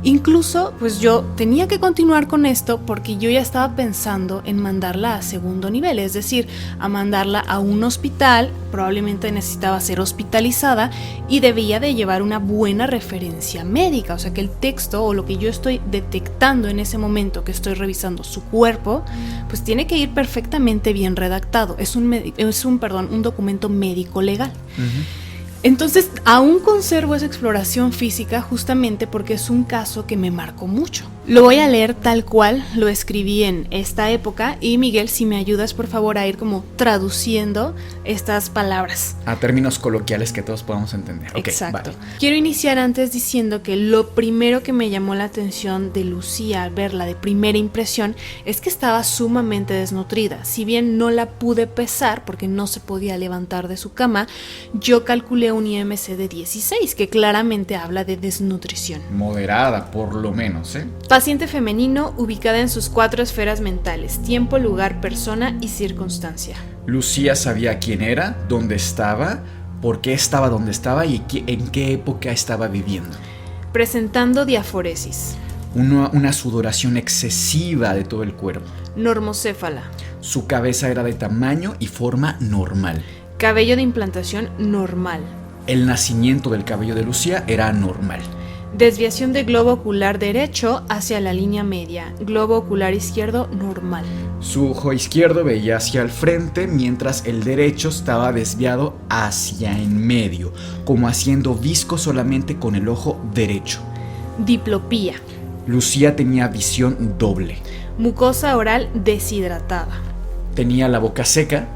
Speaker 2: Incluso, pues yo tenía que continuar con esto porque yo ya estaba pensando en mandarla a segundo nivel, es decir, a mandarla a un hospital. Probablemente necesitaba ser hospitalizada y debía de llevar una buena referencia médica, o sea, que el texto o lo que yo estoy detectando en ese momento que estoy revisando su cuerpo, pues tiene que ir perfectamente bien redactado. Es un documento médico legal. Uh-huh. Entonces, aún conservo esa exploración física justamente porque es un caso que me marcó mucho. Lo voy a leer tal cual lo escribí en esta época y Miguel, si me ayudas por favor a ir como traduciendo estas palabras.
Speaker 1: A términos coloquiales que todos podamos entender.
Speaker 2: Exacto.
Speaker 1: Vale.
Speaker 2: Quiero iniciar antes diciendo que lo primero que me llamó la atención de Lucía al verla de primera impresión es que estaba sumamente desnutrida. Si bien no la pude pesar porque no se podía levantar de su cama, yo calculé un IMC de 16, que claramente habla de desnutrición.
Speaker 1: Moderada, por lo menos, ¿eh?
Speaker 2: Paciente femenino ubicada en sus 4 esferas mentales: tiempo, lugar, persona y circunstancia.
Speaker 1: Lucía sabía quién era, dónde estaba, por qué estaba donde estaba y en qué época estaba viviendo.
Speaker 2: Presentando diaforesis.
Speaker 1: Una sudoración excesiva de todo el cuerpo.
Speaker 2: Normocéfala.
Speaker 1: Su cabeza era de tamaño y forma normal.
Speaker 2: Cabello de implantación normal.
Speaker 1: El nacimiento del cabello de Lucía era normal.
Speaker 2: Desviación de globo ocular derecho hacia la línea media. Globo ocular izquierdo normal.
Speaker 1: Su ojo izquierdo veía hacia el frente, mientras el derecho estaba desviado hacia en medio, como haciendo visco solamente con el ojo derecho.
Speaker 2: Diplopía.
Speaker 1: Lucía tenía visión doble.
Speaker 2: Mucosa oral deshidratada.
Speaker 1: Tenía la boca seca.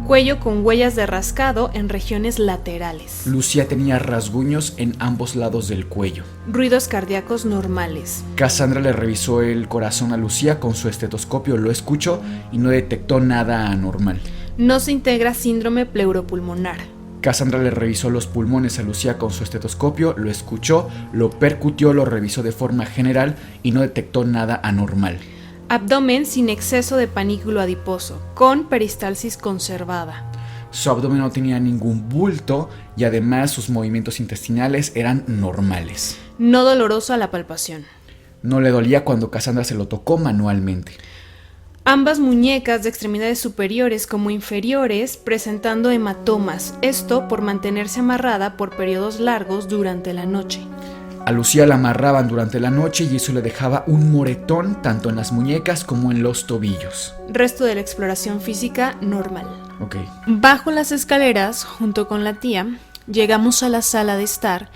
Speaker 2: Cuello con huellas de rascado en regiones laterales.
Speaker 1: Lucía tenía rasguños en ambos lados del cuello.
Speaker 2: Ruidos cardíacos normales.
Speaker 1: Cassandra le revisó el corazón a Lucía con su estetoscopio, lo escuchó y no detectó nada anormal.
Speaker 2: No se integra síndrome pleuropulmonar.
Speaker 1: Cassandra le revisó los pulmones a Lucía con su estetoscopio, lo escuchó, lo percutió, lo revisó de forma general y no detectó nada anormal.
Speaker 2: Abdomen sin exceso de panículo adiposo, con peristalsis conservada.
Speaker 1: Su abdomen no tenía ningún bulto y además sus movimientos intestinales eran normales.
Speaker 2: No doloroso a la palpación.
Speaker 1: No le dolía cuando Cassandra se lo tocó manualmente.
Speaker 2: Ambas muñecas de extremidades superiores como inferiores presentando hematomas, esto por mantenerse amarrada por periodos largos durante la noche.
Speaker 1: A Lucía la amarraban durante la noche y eso le dejaba un moretón tanto en las muñecas como en los tobillos.
Speaker 2: Resto de la exploración física normal.
Speaker 1: Ok.
Speaker 2: Bajo las escaleras, junto con la tía, llegamos a la sala de estar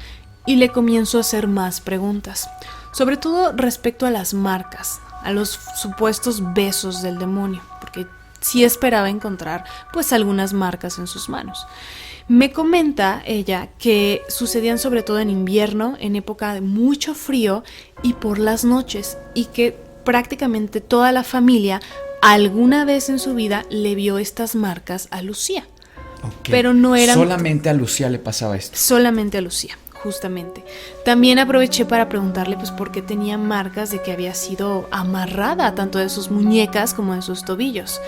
Speaker 2: y le comienzo a hacer más preguntas, sobre todo respecto a las marcas, a los supuestos besos del demonio, porque sí esperaba encontrar pues algunas marcas en sus manos. Me comenta ella que sucedían sobre todo en invierno, en época de mucho frío y por las noches, y que prácticamente toda la familia alguna vez en su vida le vio estas marcas a Lucía.
Speaker 1: Okay.
Speaker 2: Pero no eran...
Speaker 1: Solamente a Lucía le pasaba esto.
Speaker 2: Solamente a Lucía, justamente. También aproveché para preguntarle pues por qué tenía marcas de que había sido amarrada tanto de sus muñecas como de sus tobillos.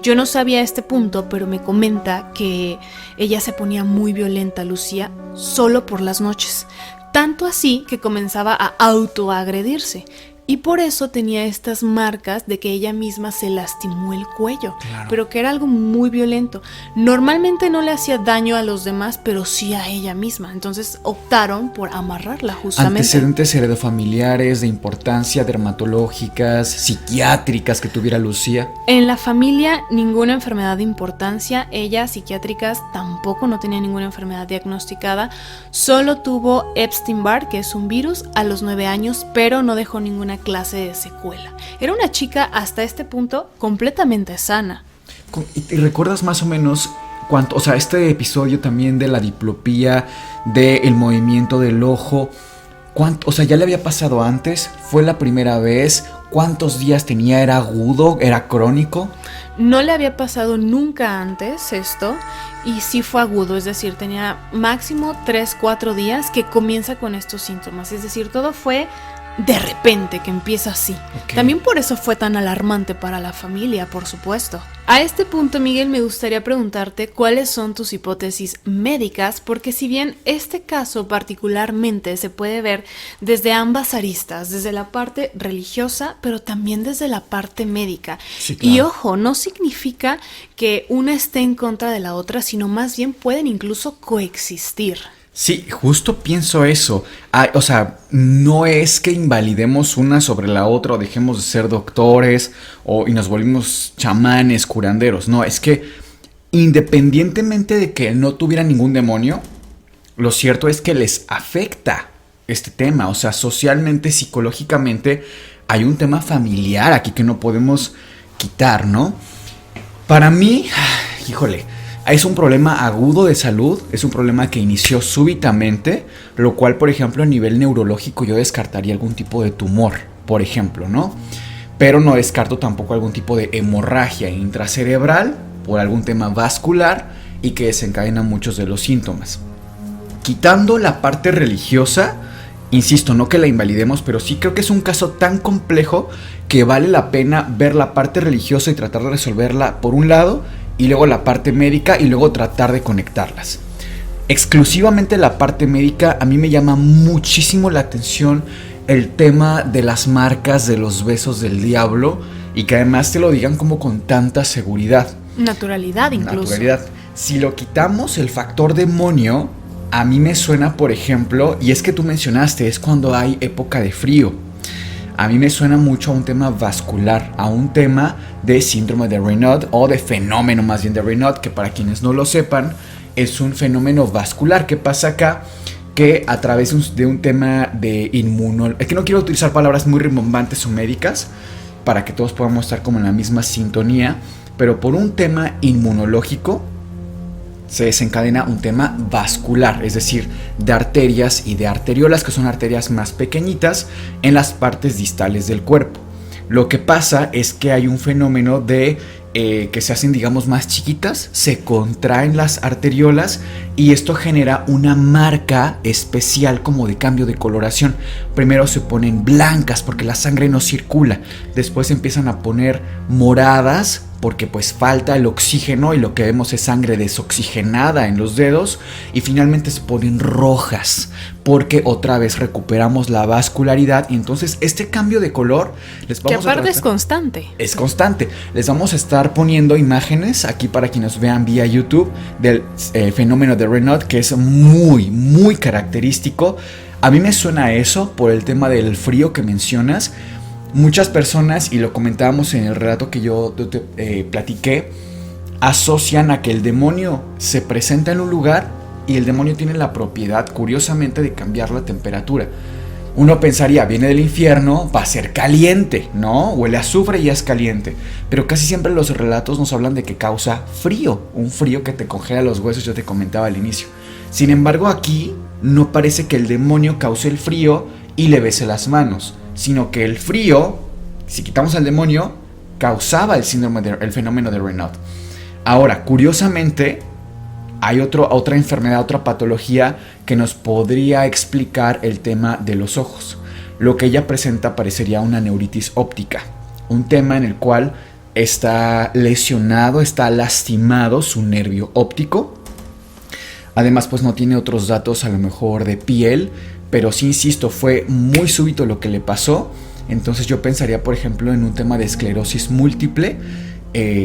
Speaker 2: Yo no sabía este punto, pero me comenta que ella se ponía muy violenta, Lucía, solo por las noches. Tanto así que comenzaba a autoagredirse. Y por eso tenía estas marcas de que ella misma se lastimó el cuello, claro, pero que era algo muy violento. Normalmente no le hacía daño a los demás, pero sí a ella misma. Entonces optaron por amarrarla justamente.
Speaker 1: ¿Antecedentes heredofamiliares de importancia, dermatológicas, psiquiátricas que tuviera Lucía?
Speaker 2: En la familia ninguna enfermedad de importancia. Ella, psiquiátricas, tampoco, no tenía ninguna enfermedad diagnosticada. Solo tuvo Epstein-Barr, que es un virus, a los 9 años, pero no dejó ninguna clase de secuela. Era una chica hasta este punto completamente sana.
Speaker 1: ¿Y recuerdas más o menos cuánto, o sea, este episodio también de la diplopía, del movimiento del ojo, cuánto, o sea, ya le había pasado antes? ¿Fue la primera vez? ¿Cuántos días tenía? ¿Era agudo? ¿Era crónico?
Speaker 2: No le había pasado nunca antes esto y sí fue agudo, es decir, tenía máximo 3-4 días que comienza con estos síntomas, es decir, todo fue de repente que empieza así. Okay. También por eso fue tan alarmante para la familia, por supuesto. A este punto, Miguel, me gustaría preguntarte cuáles son tus hipótesis médicas, porque si bien este caso particularmente se puede ver desde ambas aristas, desde la parte religiosa, pero también desde la parte médica. Sí, claro. Y ojo, no significa que una esté en contra de la otra, sino más bien pueden incluso coexistir.
Speaker 1: Sí, justo pienso eso. O sea, no es que invalidemos una sobre la otra o dejemos de ser doctores y nos volvimos chamanes, curanderos. No, es que independientemente de que no tuviera ningún demonio, lo cierto es que les afecta este tema. O sea, socialmente, psicológicamente, hay un tema familiar aquí que no podemos quitar, ¿no? Para mí, híjole, es un problema agudo de salud, es un problema que inició súbitamente, lo cual, por ejemplo, a nivel neurológico yo descartaría algún tipo de tumor, por ejemplo, ¿no? Pero no descarto tampoco algún tipo de hemorragia intracerebral por algún tema vascular y que desencadena muchos de los síntomas. Quitando la parte religiosa, insisto, no que la invalidemos, pero sí creo que es un caso tan complejo que vale la pena ver la parte religiosa y tratar de resolverla por un lado, y luego la parte médica y luego tratar de conectarlas. Exclusivamente la parte médica, a mí me llama muchísimo la atención el tema de las marcas de los besos del diablo y que además te lo digan como con tanta seguridad.
Speaker 2: Naturalidad incluso.
Speaker 1: Naturalidad. Si lo quitamos el factor demonio, a mí me suena, por ejemplo, y es que tú mencionaste, es cuando hay época de frío. A mí me suena mucho a un tema vascular, a un tema de síndrome de Raynaud o de fenómeno más bien de Raynaud, que para quienes no lo sepan es un fenómeno vascular. ¿Qué pasa acá? Que a través de un tema de es que no quiero utilizar palabras muy rimbombantes o médicas para que todos podamos estar como en la misma sintonía, pero por un tema inmunológico se desencadena un tema vascular, es decir, de arterias y de arteriolas, que son arterias más pequeñitas en las partes distales del cuerpo. Lo que pasa es que hay un fenómeno de que se hacen, digamos, más chiquitas, se contraen las arteriolas y esto genera una marca especial como de cambio de coloración. Primero se ponen blancas porque la sangre no circula, después se empiezan a poner moradas porque pues falta el oxígeno y lo que vemos es sangre desoxigenada en los dedos, y finalmente se ponen rojas porque otra vez recuperamos la vascularidad. Y entonces este cambio de color les vamos
Speaker 2: que aparte es constante.
Speaker 1: Es constante. Les vamos a estar poniendo imágenes aquí para quienes vean vía YouTube del fenómeno de Raynaud, que es muy, muy característico. A mí me suena a eso por el tema del frío que mencionas. Muchas personas, y lo comentábamos en el relato que yo te platiqué, asocian a que el demonio se presenta en un lugar y el demonio tiene la propiedad, curiosamente, de cambiar la temperatura. Uno pensaría, viene del infierno, va a ser caliente, ¿no? Huele a azufre y es caliente. Pero casi siempre los relatos nos hablan de que causa frío, un frío que te congela los huesos, yo te comentaba al inicio. Sin embargo, aquí no parece que el demonio cause el frío y le bese las manos, sino que el frío, si quitamos al demonio, causaba el fenómeno de Raynaud. Ahora, curiosamente, hay otra enfermedad, otra patología que nos podría explicar el tema de los ojos. Lo que ella presenta parecería una neuritis óptica, un tema en el cual está lesionado, está lastimado su nervio óptico. Además, pues no tiene otros datos a lo mejor de piel, pero sí, insisto, fue muy súbito lo que le pasó. Entonces yo pensaría, por ejemplo, en un tema de esclerosis múltiple.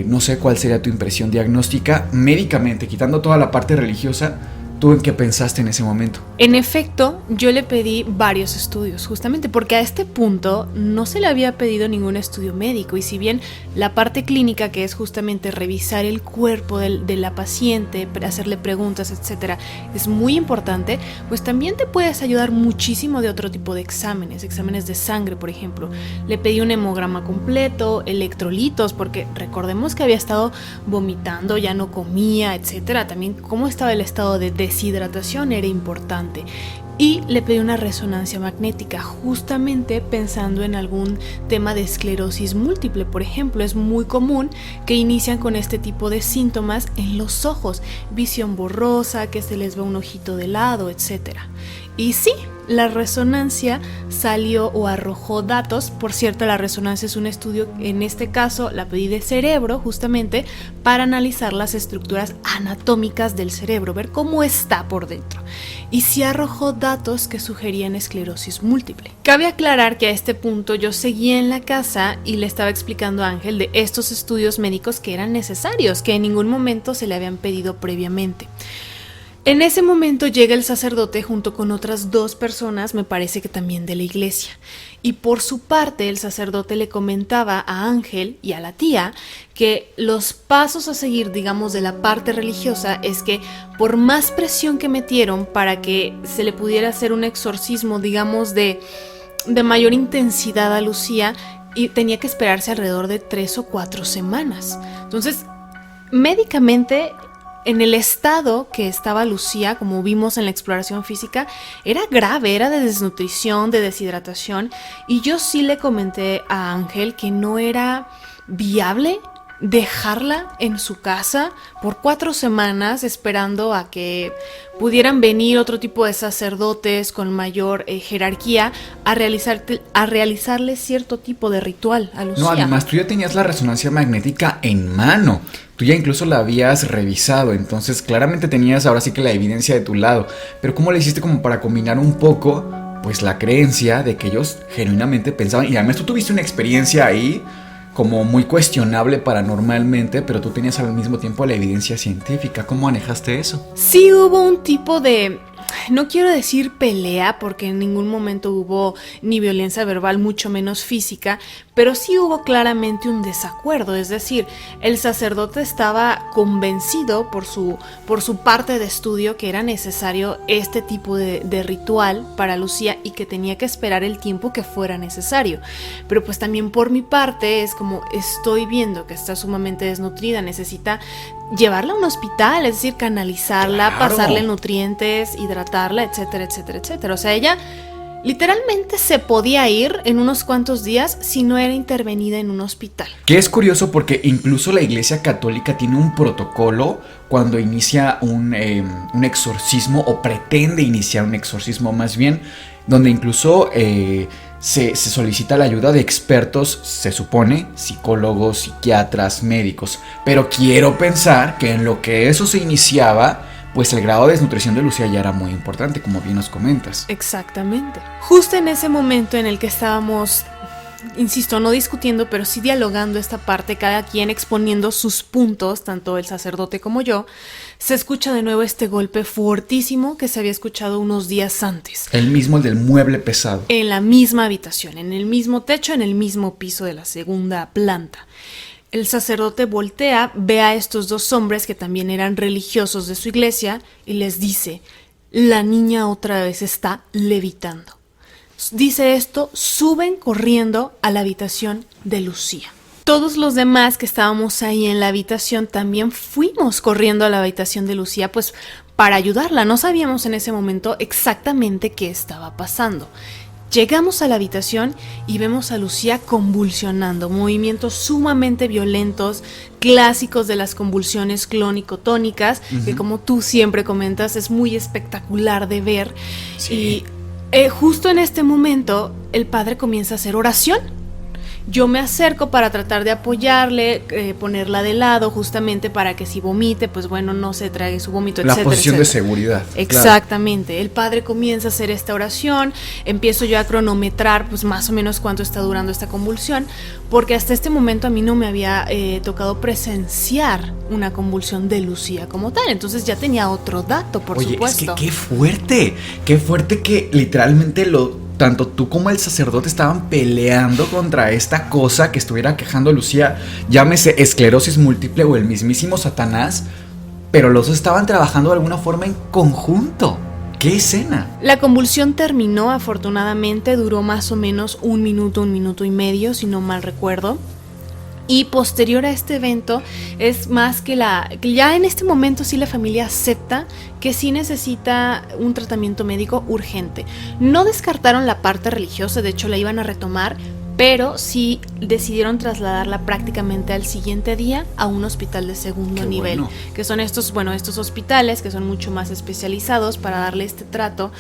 Speaker 1: No sé cuál sería tu impresión diagnóstica médicamente, quitando toda la parte religiosa. ¿Tú en qué pensaste en ese momento?
Speaker 2: En efecto, yo le pedí varios estudios, justamente porque a este punto no se le había pedido ningún estudio médico, y si bien la parte clínica, que es justamente revisar el cuerpo de la paciente, hacerle preguntas, etcétera, es muy importante, pues también te puedes ayudar muchísimo de otro tipo de exámenes de sangre, por ejemplo. Le pedí un hemograma completo, electrolitos, porque recordemos que había estado vomitando, ya no comía, etcétera. También cómo estaba el estado de deshidratación era importante. y le pedí una resonancia magnética, justamente pensando en algún tema de esclerosis múltiple. Por ejemplo, es muy común que inician con este tipo de síntomas en los ojos, visión borrosa, que se les va un ojito de lado, etc. Y sí, la resonancia salió o arrojó datos. Por cierto, la resonancia es un estudio, en este caso la pedí de cerebro, justamente para analizar las estructuras anatómicas del cerebro, ver cómo está por dentro. Y sí arrojó datos que sugerían esclerosis múltiple. Cabe aclarar que a este punto yo seguía en la casa y le estaba explicando a Ángel de estos estudios médicos que eran necesarios, que en ningún momento se le habían pedido previamente. En ese momento llega el sacerdote junto con otras 2 personas, me parece que también de la iglesia. Y por su parte, el sacerdote le comentaba a Ángel y a la tía que los pasos a seguir, digamos, de la parte religiosa es que por más presión que metieron para que se le pudiera hacer un exorcismo, digamos, de mayor intensidad a Lucía, y tenía que esperarse alrededor de 3 o 4 semanas. Entonces, médicamente, en el estado que estaba Lucía, como vimos en la exploración física, era grave, era de desnutrición, de deshidratación, y yo sí le comenté a Ángel que no era viable dejarla en su casa por 4 semanas esperando a que pudieran venir otro tipo de sacerdotes con mayor jerarquía a realizarle cierto tipo de ritual a Lucía.
Speaker 1: No, además tú ya tenías la resonancia magnética en mano. Tú ya incluso la habías revisado, entonces claramente tenías ahora sí que la evidencia de tu lado. Pero ¿cómo le hiciste como para combinar un poco, pues, la creencia de que ellos genuinamente pensaban? Y además tú tuviste una experiencia ahí como muy cuestionable paranormalmente, pero tú tenías al mismo tiempo la evidencia científica. ¿Cómo manejaste eso?
Speaker 2: Sí hubo un tipo de... No quiero decir pelea, porque en ningún momento hubo ni violencia verbal, mucho menos física, pero sí hubo claramente un desacuerdo. Es decir, el sacerdote estaba convencido por su parte de estudio que era necesario este tipo de ritual para Lucía y que tenía que esperar el tiempo que fuera necesario. Pero pues también por mi parte es como, estoy viendo que está sumamente desnutrida, necesita llevarla a un hospital, es decir, canalizarla,
Speaker 1: Claro.
Speaker 2: pasarle nutrientes, hidratarla, etcétera, etcétera, etcétera. O sea, ella literalmente se podía ir en unos cuantos días si no era intervenida en un hospital.
Speaker 1: Que es curioso porque incluso la Iglesia Católica tiene un protocolo cuando inicia un exorcismo, o pretende iniciar un exorcismo más bien, donde incluso se solicita la ayuda de expertos, se supone, psicólogos, psiquiatras, médicos. Pero quiero pensar que en lo que eso se iniciaba, pues el grado de desnutrición de Lucía ya era muy importante, como bien nos comentas.
Speaker 2: Exactamente. Justo en ese momento en el que estábamos, insisto, no discutiendo, pero sí dialogando esta parte, cada quien exponiendo sus puntos, tanto el sacerdote como yo, se escucha de nuevo este golpe fuertísimo que se había escuchado unos días antes.
Speaker 1: El mismo, el del mueble pesado.
Speaker 2: En la misma habitación, en el mismo techo, en el mismo piso de la segunda planta. El sacerdote voltea, ve a estos 2 hombres que también eran religiosos de su iglesia y les dice: la niña otra vez está levitando. Dice esto, suben corriendo a la habitación de Lucía. Todos los demás que estábamos ahí en la habitación también fuimos corriendo a la habitación de Lucía, pues para ayudarla. No sabíamos en ese momento exactamente qué estaba pasando. Llegamos a la habitación y vemos a Lucía convulsionando, movimientos sumamente violentos, clásicos de las convulsiones clónico-tónicas, que como tú siempre comentas es muy espectacular de ver.
Speaker 1: Sí.
Speaker 2: Y justo en este momento el padre comienza a hacer oración. Yo me acerco para tratar de apoyarle, ponerla de lado justamente para que si vomite, pues bueno, no se trague su vómito,
Speaker 1: La
Speaker 2: etcétera,
Speaker 1: posición
Speaker 2: etcétera.
Speaker 1: de seguridad.
Speaker 2: Exactamente. Claro. El padre comienza a hacer esta oración, empiezo yo a cronometrar pues más o menos cuánto está durando esta convulsión, porque hasta este momento a mí no me había tocado presenciar una convulsión de Lucía como tal, entonces ya tenía otro dato, por supuesto.
Speaker 1: Es que qué fuerte que literalmente tanto tú como el sacerdote estaban peleando contra esta cosa que estuviera quejando a Lucía, llámese esclerosis múltiple o el mismísimo Satanás, pero los dos estaban trabajando de alguna forma en conjunto. ¡Qué escena!
Speaker 2: La convulsión terminó, afortunadamente, duró más o menos 1 minuto y medio, si no mal recuerdo. Y posterior a este evento es más que ya en este momento sí la familia acepta que sí necesita un tratamiento médico urgente. No descartaron la parte religiosa, de hecho la iban a retomar, pero sí decidieron trasladarla prácticamente al siguiente día a un hospital de segundo nivel, que son estos hospitales que son mucho más especializados para darle este trato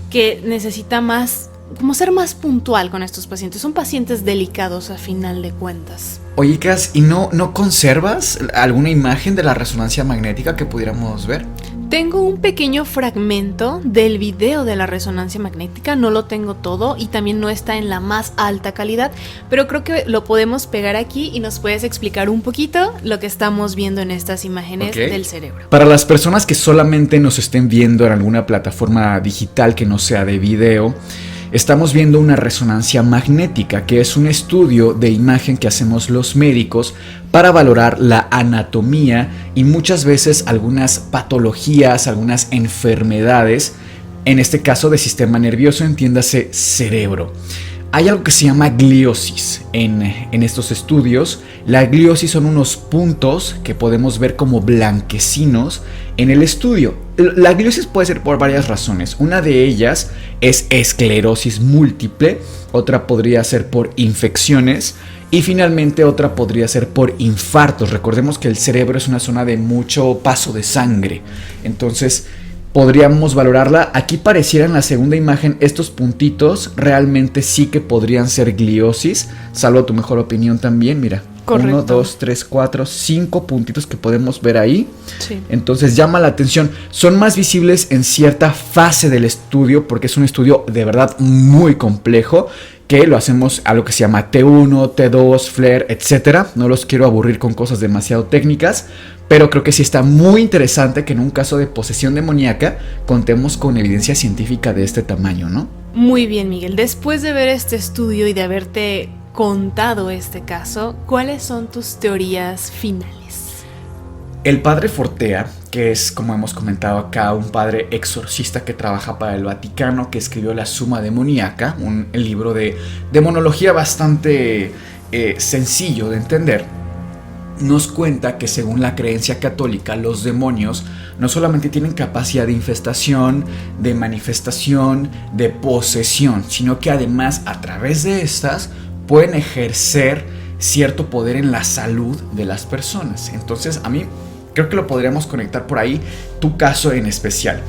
Speaker 2: que necesita más, como ser más puntual con estos pacientes. Son pacientes delicados a final de cuentas.
Speaker 1: Oye, Cas, ¿y no conservas alguna imagen de la resonancia magnética que pudiéramos ver?
Speaker 2: Tengo un pequeño fragmento del video de la resonancia magnética, no lo tengo todo y también no está en la más alta calidad, pero creo que lo podemos pegar aquí y nos puedes explicar un poquito lo que estamos viendo en estas imágenes del cerebro.
Speaker 1: Para las personas que solamente nos estén viendo en alguna plataforma digital que no sea de video, estamos viendo una resonancia magnética, que es un estudio de imagen que hacemos los médicos para valorar la anatomía y muchas veces algunas patologías, algunas enfermedades, en este caso de sistema nervioso, entiéndase cerebro. Hay algo que se llama gliosis en estos estudios. La gliosis son unos puntos que podemos ver como blanquecinos en el estudio. La gliosis puede ser por varias razones. Una de ellas es esclerosis múltiple, otra podría ser por infecciones y finalmente otra podría ser por infartos. Recordemos que el cerebro es una zona de mucho paso de sangre, entonces podríamos valorarla. Aquí pareciera en la segunda imagen estos puntitos realmente sí que podrían ser gliosis, salvo tu mejor opinión también, mira. Correcto. 1, 2, 3, 4, 5 puntitos que podemos ver ahí. Sí. Entonces llama la atención. Son más visibles en cierta fase del estudio porque es un estudio de verdad muy complejo que lo hacemos a lo que se llama T1, T2, FLAIR, etc. No los quiero aburrir con cosas demasiado técnicas, pero creo que sí está muy interesante que en un caso de posesión demoníaca contemos con evidencia científica de este tamaño, ¿no?
Speaker 2: Muy bien, Miguel. Después de ver este estudio y de haberte contado este caso, ¿cuáles son tus teorías finales?
Speaker 1: El padre Fortea, que es, como hemos comentado acá, un padre exorcista que trabaja para el Vaticano, que escribió La Suma Demoníaca, un libro de demonología bastante sencillo de entender, nos cuenta que según la creencia católica, los demonios no solamente tienen capacidad de infestación, de manifestación, de posesión, sino que además a través de estas pueden ejercer cierto poder en la salud de las personas. Entonces a mí creo que lo podríamos conectar por ahí, tu caso en especial.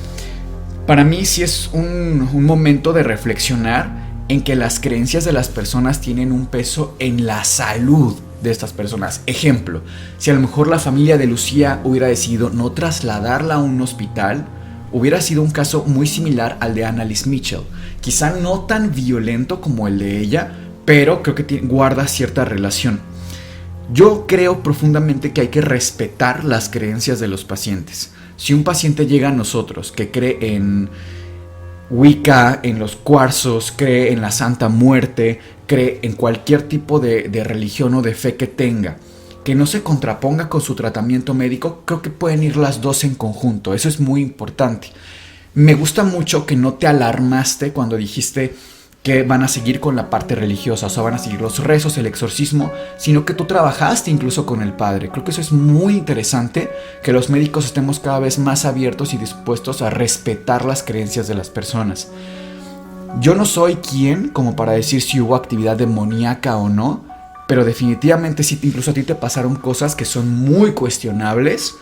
Speaker 1: Para mí sí es un momento de reflexionar en que las creencias de las personas tienen un peso en la salud de estas personas. Ejemplo, si a lo mejor la familia de Lucía hubiera decidido no trasladarla a un hospital, hubiera sido un caso muy similar al de Annalise Mitchell. Quizá no tan violento como el de ella, pero creo que guarda cierta relación. Yo creo profundamente que hay que respetar las creencias de los pacientes. Si un paciente llega a nosotros que cree en Wicca, en los cuarzos, cree en la Santa Muerte, cree en cualquier tipo de religión o de fe que tenga, que no se contraponga con su tratamiento médico, creo que pueden ir las dos en conjunto. Eso es muy importante. Me gusta mucho que no te alarmaste cuando dijiste que van a seguir con la parte religiosa, o sea, van a seguir los rezos, el exorcismo, sino que tú trabajaste incluso con el padre. Creo que eso es muy interesante, que los médicos estemos cada vez más abiertos y dispuestos a respetar las creencias de las personas. Yo no soy quien como para decir si hubo actividad demoníaca o no, pero definitivamente sí, incluso a ti te pasaron cosas que son muy cuestionables.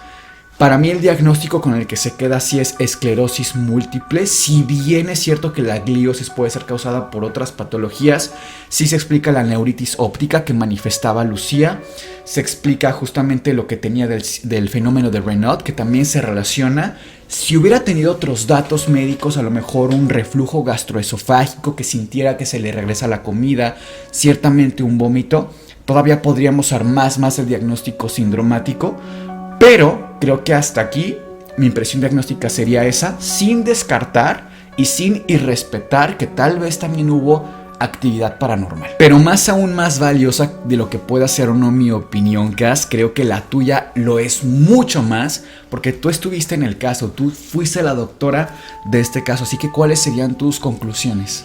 Speaker 1: Para mí el diagnóstico con el que se queda sí es esclerosis múltiple. Si bien es cierto que la gliosis puede ser causada por otras patologías, sí se explica la neuritis óptica que manifestaba Lucía, se explica justamente lo que tenía del fenómeno de Raynaud, que también se relaciona. Si hubiera tenido otros datos médicos, a lo mejor un reflujo gastroesofágico, que sintiera que se le regresa la comida, ciertamente un vómito, todavía podríamos armar más el diagnóstico sindromático, pero creo que hasta aquí mi impresión diagnóstica sería esa, sin descartar y sin irrespetar que tal vez también hubo actividad paranormal. Pero más aún más valiosa de lo que pueda ser o no mi opinión, Cas, creo que la tuya lo es mucho más, porque tú estuviste en el caso, tú fuiste la doctora de este caso, así que ¿cuáles serían tus conclusiones?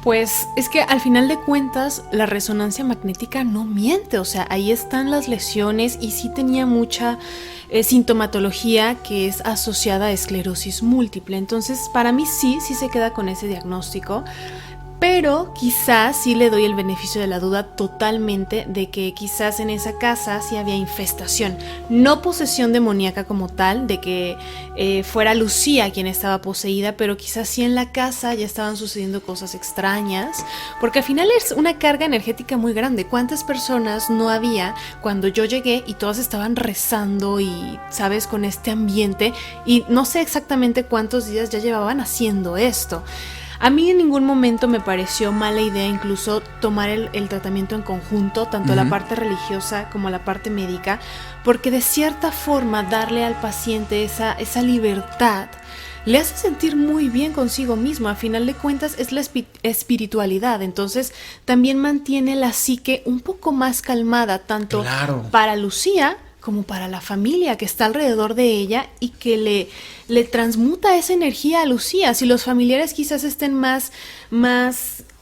Speaker 2: Pues es que al final de cuentas la resonancia magnética no miente, o sea, ahí están las lesiones y sí tenía mucha sintomatología que es asociada a esclerosis múltiple. Entonces, para mí sí se queda con ese diagnóstico. Pero quizás sí le doy el beneficio de la duda totalmente de que quizás en esa casa sí había infestación. No posesión demoníaca como tal, de que fuera Lucía quien estaba poseída, pero quizás sí en la casa ya estaban sucediendo cosas extrañas. Porque al final es una carga energética muy grande. ¿Cuántas personas no había cuando yo llegué y todas estaban rezando y, sabes, con este ambiente? Y no sé exactamente cuántos días ya llevaban haciendo esto. A mí en ningún momento me pareció mala idea incluso tomar el tratamiento en conjunto, tanto la parte religiosa como la parte médica, porque de cierta forma darle al paciente esa libertad le hace sentir muy bien consigo mismo. A final de cuentas es la espiritualidad, entonces también mantiene la psique un poco más calmada, tanto para Lucía como para la familia que está alrededor de ella y que le transmuta esa energía a Lucía. Si los familiares quizás estén más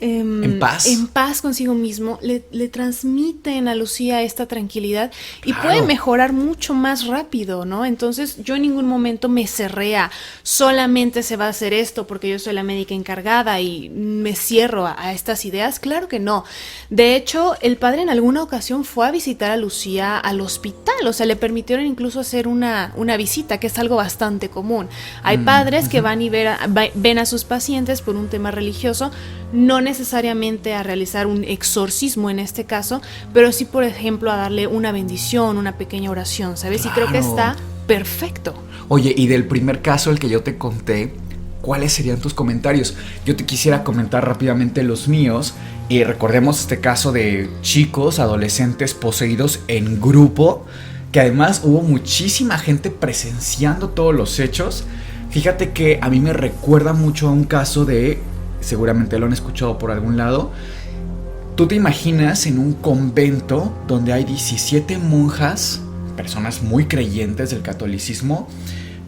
Speaker 2: en paz consigo mismo, le transmiten a Lucía esta tranquilidad y puede mejorar mucho más rápido, ¿no? Entonces yo en ningún momento me cerré a solamente se va a hacer esto porque yo soy la médica encargada y me cierro a estas ideas. Claro que no. De hecho, el padre en alguna ocasión fue a visitar a Lucía al hospital, o sea, le permitieron incluso hacer una visita, que es algo bastante común. Hay padres que van y ven a sus pacientes por un tema religioso, no necesariamente a realizar un exorcismo en este caso, pero sí, por ejemplo, a darle una bendición, una pequeña oración, ¿sabes? Claro. Y creo que está perfecto.
Speaker 1: Oye, y del primer caso, el que yo te conté, ¿cuáles serían tus comentarios? Yo te quisiera comentar rápidamente los míos. Y recordemos este caso de chicos, adolescentes poseídos en grupo, que además hubo muchísima gente presenciando todos los hechos. Fíjate que a mí me recuerda mucho a un caso de... seguramente lo han escuchado por algún lado. Tú te imaginas en un convento donde hay 17 monjas, personas muy creyentes del catolicismo,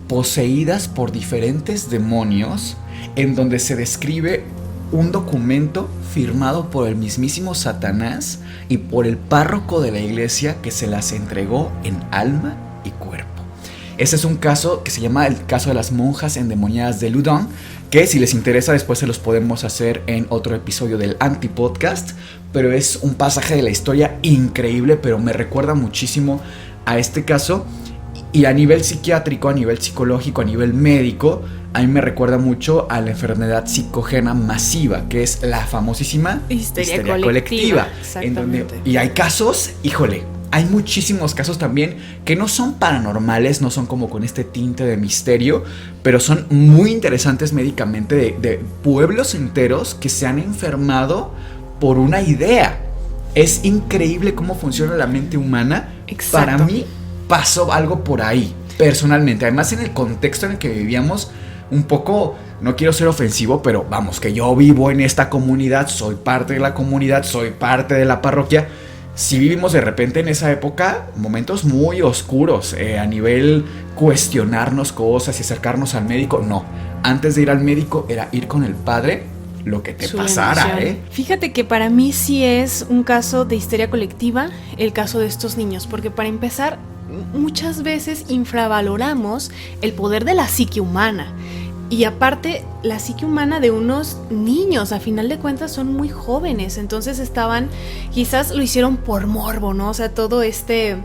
Speaker 1: poseídas por diferentes demonios, en donde se describe un documento firmado por el mismísimo Satanás y por el párroco de la iglesia que se las entregó en alma y cuerpo. Ese es un caso que se llama el caso de las monjas endemoniadas de Loudun, que si les interesa después se los podemos hacer en otro episodio del Antipodcast, pero es un pasaje de la historia increíble, pero me recuerda muchísimo a este caso. Y a nivel psiquiátrico, a nivel psicológico, a nivel médico, a mí me recuerda mucho a la enfermedad psicógena masiva, que es la famosísima histeria colectiva.
Speaker 2: Exactamente.
Speaker 1: Y hay casos, híjole, hay muchísimos casos también que no son paranormales, no son como con este tinte de misterio, pero son muy interesantes médicamente de pueblos enteros que se han enfermado por una idea. Es increíble cómo funciona la mente humana.
Speaker 2: Exacto.
Speaker 1: Para mí pasó algo por ahí, personalmente. Además, en el contexto en el que vivíamos, un poco, no quiero ser ofensivo, pero vamos, que yo vivo en esta comunidad, soy parte de la comunidad, soy parte de la parroquia. Sí vivimos de repente en esa época momentos muy oscuros, a nivel cuestionarnos cosas y acercarnos al médico. No, antes de ir al médico era ir con el padre, lo que te pasara,
Speaker 2: Fíjate que para mí sí es un caso de histeria colectiva el caso de estos niños, porque para empezar, muchas veces infravaloramos el poder de la psique humana. Y aparte, la psique humana de unos niños, a final de cuentas son muy jóvenes, entonces quizás lo hicieron por morbo, ¿no? O sea, todo este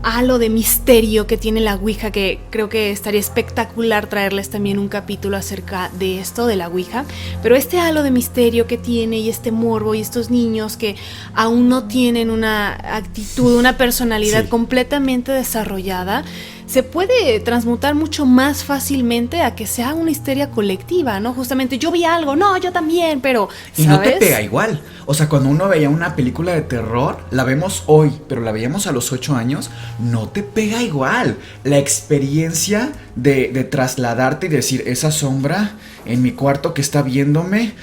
Speaker 2: halo de misterio que tiene la Ouija, que creo que estaría espectacular traerles también un capítulo acerca de esto, de la Ouija, pero este halo de misterio que tiene y este morbo y estos niños que aún no tienen una actitud, una personalidad completamente desarrollada, se puede transmutar mucho más fácilmente a que sea una histeria colectiva, ¿no? Justamente yo vi algo, no, yo también, pero ¿sabes?
Speaker 1: Y no te pega igual. O sea, cuando uno veía una película de terror, la vemos hoy, pero la veíamos a los 8 años, no te pega igual. La experiencia de trasladarte y decir, esa sombra en mi cuarto que está viéndome,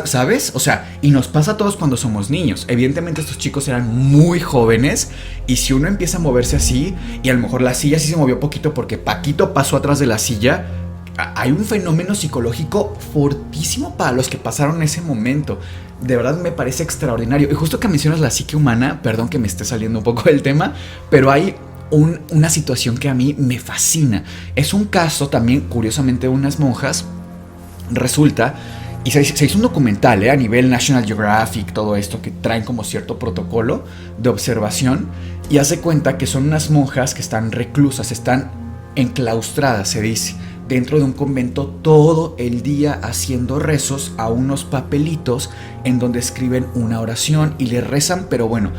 Speaker 1: ¿sabes? O sea, y nos pasa a todos cuando somos niños. Evidentemente estos chicos eran muy jóvenes, y si uno empieza a moverse así, y a lo mejor la silla sí se movió poquito porque Paquito pasó atrás de la silla, hay un fenómeno psicológico fortísimo para los que pasaron ese momento. De verdad me parece extraordinario. Y justo que mencionas la psique humana, perdón que me esté saliendo un poco del tema, pero hay una situación que a mí me fascina. Es un caso también, curiosamente, de unas monjas. Resulta, y se hizo un documental a nivel National Geographic, todo esto, que traen como cierto protocolo de observación, y hace cuenta que son unas monjas que están reclusas, están enclaustradas, se dice, dentro de un convento todo el día haciendo rezos a unos papelitos en donde escriben una oración y le rezan, pero bueno,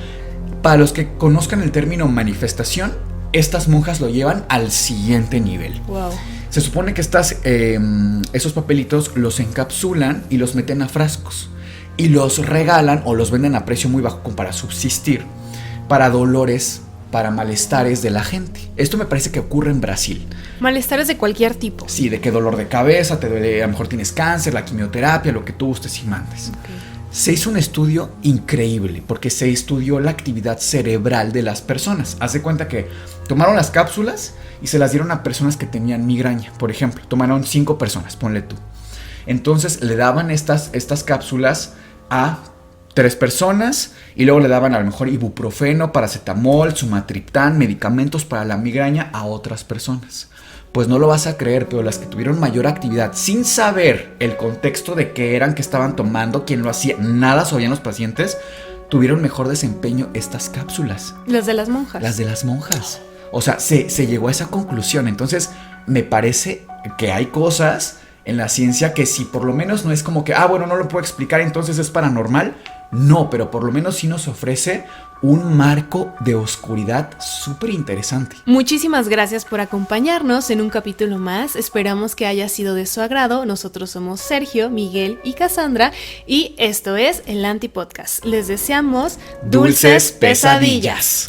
Speaker 1: para los que conozcan el término manifestación, estas monjas lo llevan al siguiente nivel.
Speaker 2: Wow.
Speaker 1: Se supone que esos papelitos los encapsulan y los meten a frascos y los regalan o los venden a precio muy bajo como para subsistir, para dolores, para malestares de la gente. Esto me parece que ocurre en Brasil.
Speaker 2: Malestares de cualquier tipo.
Speaker 1: Sí, de que dolor de cabeza, te duele, a lo mejor tienes cáncer, la quimioterapia, lo que tú gustes y mandes.
Speaker 2: Okay.
Speaker 1: Se hizo un estudio increíble porque se estudió la actividad cerebral de las personas. Haz de cuenta que tomaron las cápsulas y se las dieron a personas que tenían migraña, por ejemplo. Tomaron 5 personas, ponle tú. Entonces le daban estas cápsulas a 3 personas y luego le daban a lo mejor ibuprofeno, paracetamol, sumatriptán, medicamentos para la migraña a otras personas. Pues no lo vas a creer, pero las que tuvieron mayor actividad, sin saber el contexto de qué eran, qué estaban tomando, quién lo hacía, nada sabían los pacientes, tuvieron mejor desempeño estas cápsulas.
Speaker 2: Las de las monjas.
Speaker 1: Las de las monjas. O sea, se llegó a esa conclusión. Entonces, me parece que hay cosas en la ciencia que si por lo menos no es como que, bueno, no lo puedo explicar, entonces es paranormal. No, pero por lo menos sí nos ofrece un marco de oscuridad súper interesante.
Speaker 2: Muchísimas gracias por acompañarnos en un capítulo más. Esperamos que haya sido de su agrado. Nosotros somos Sergio, Miguel y Cassandra y esto es el Antipodcast. Les deseamos dulces pesadillas.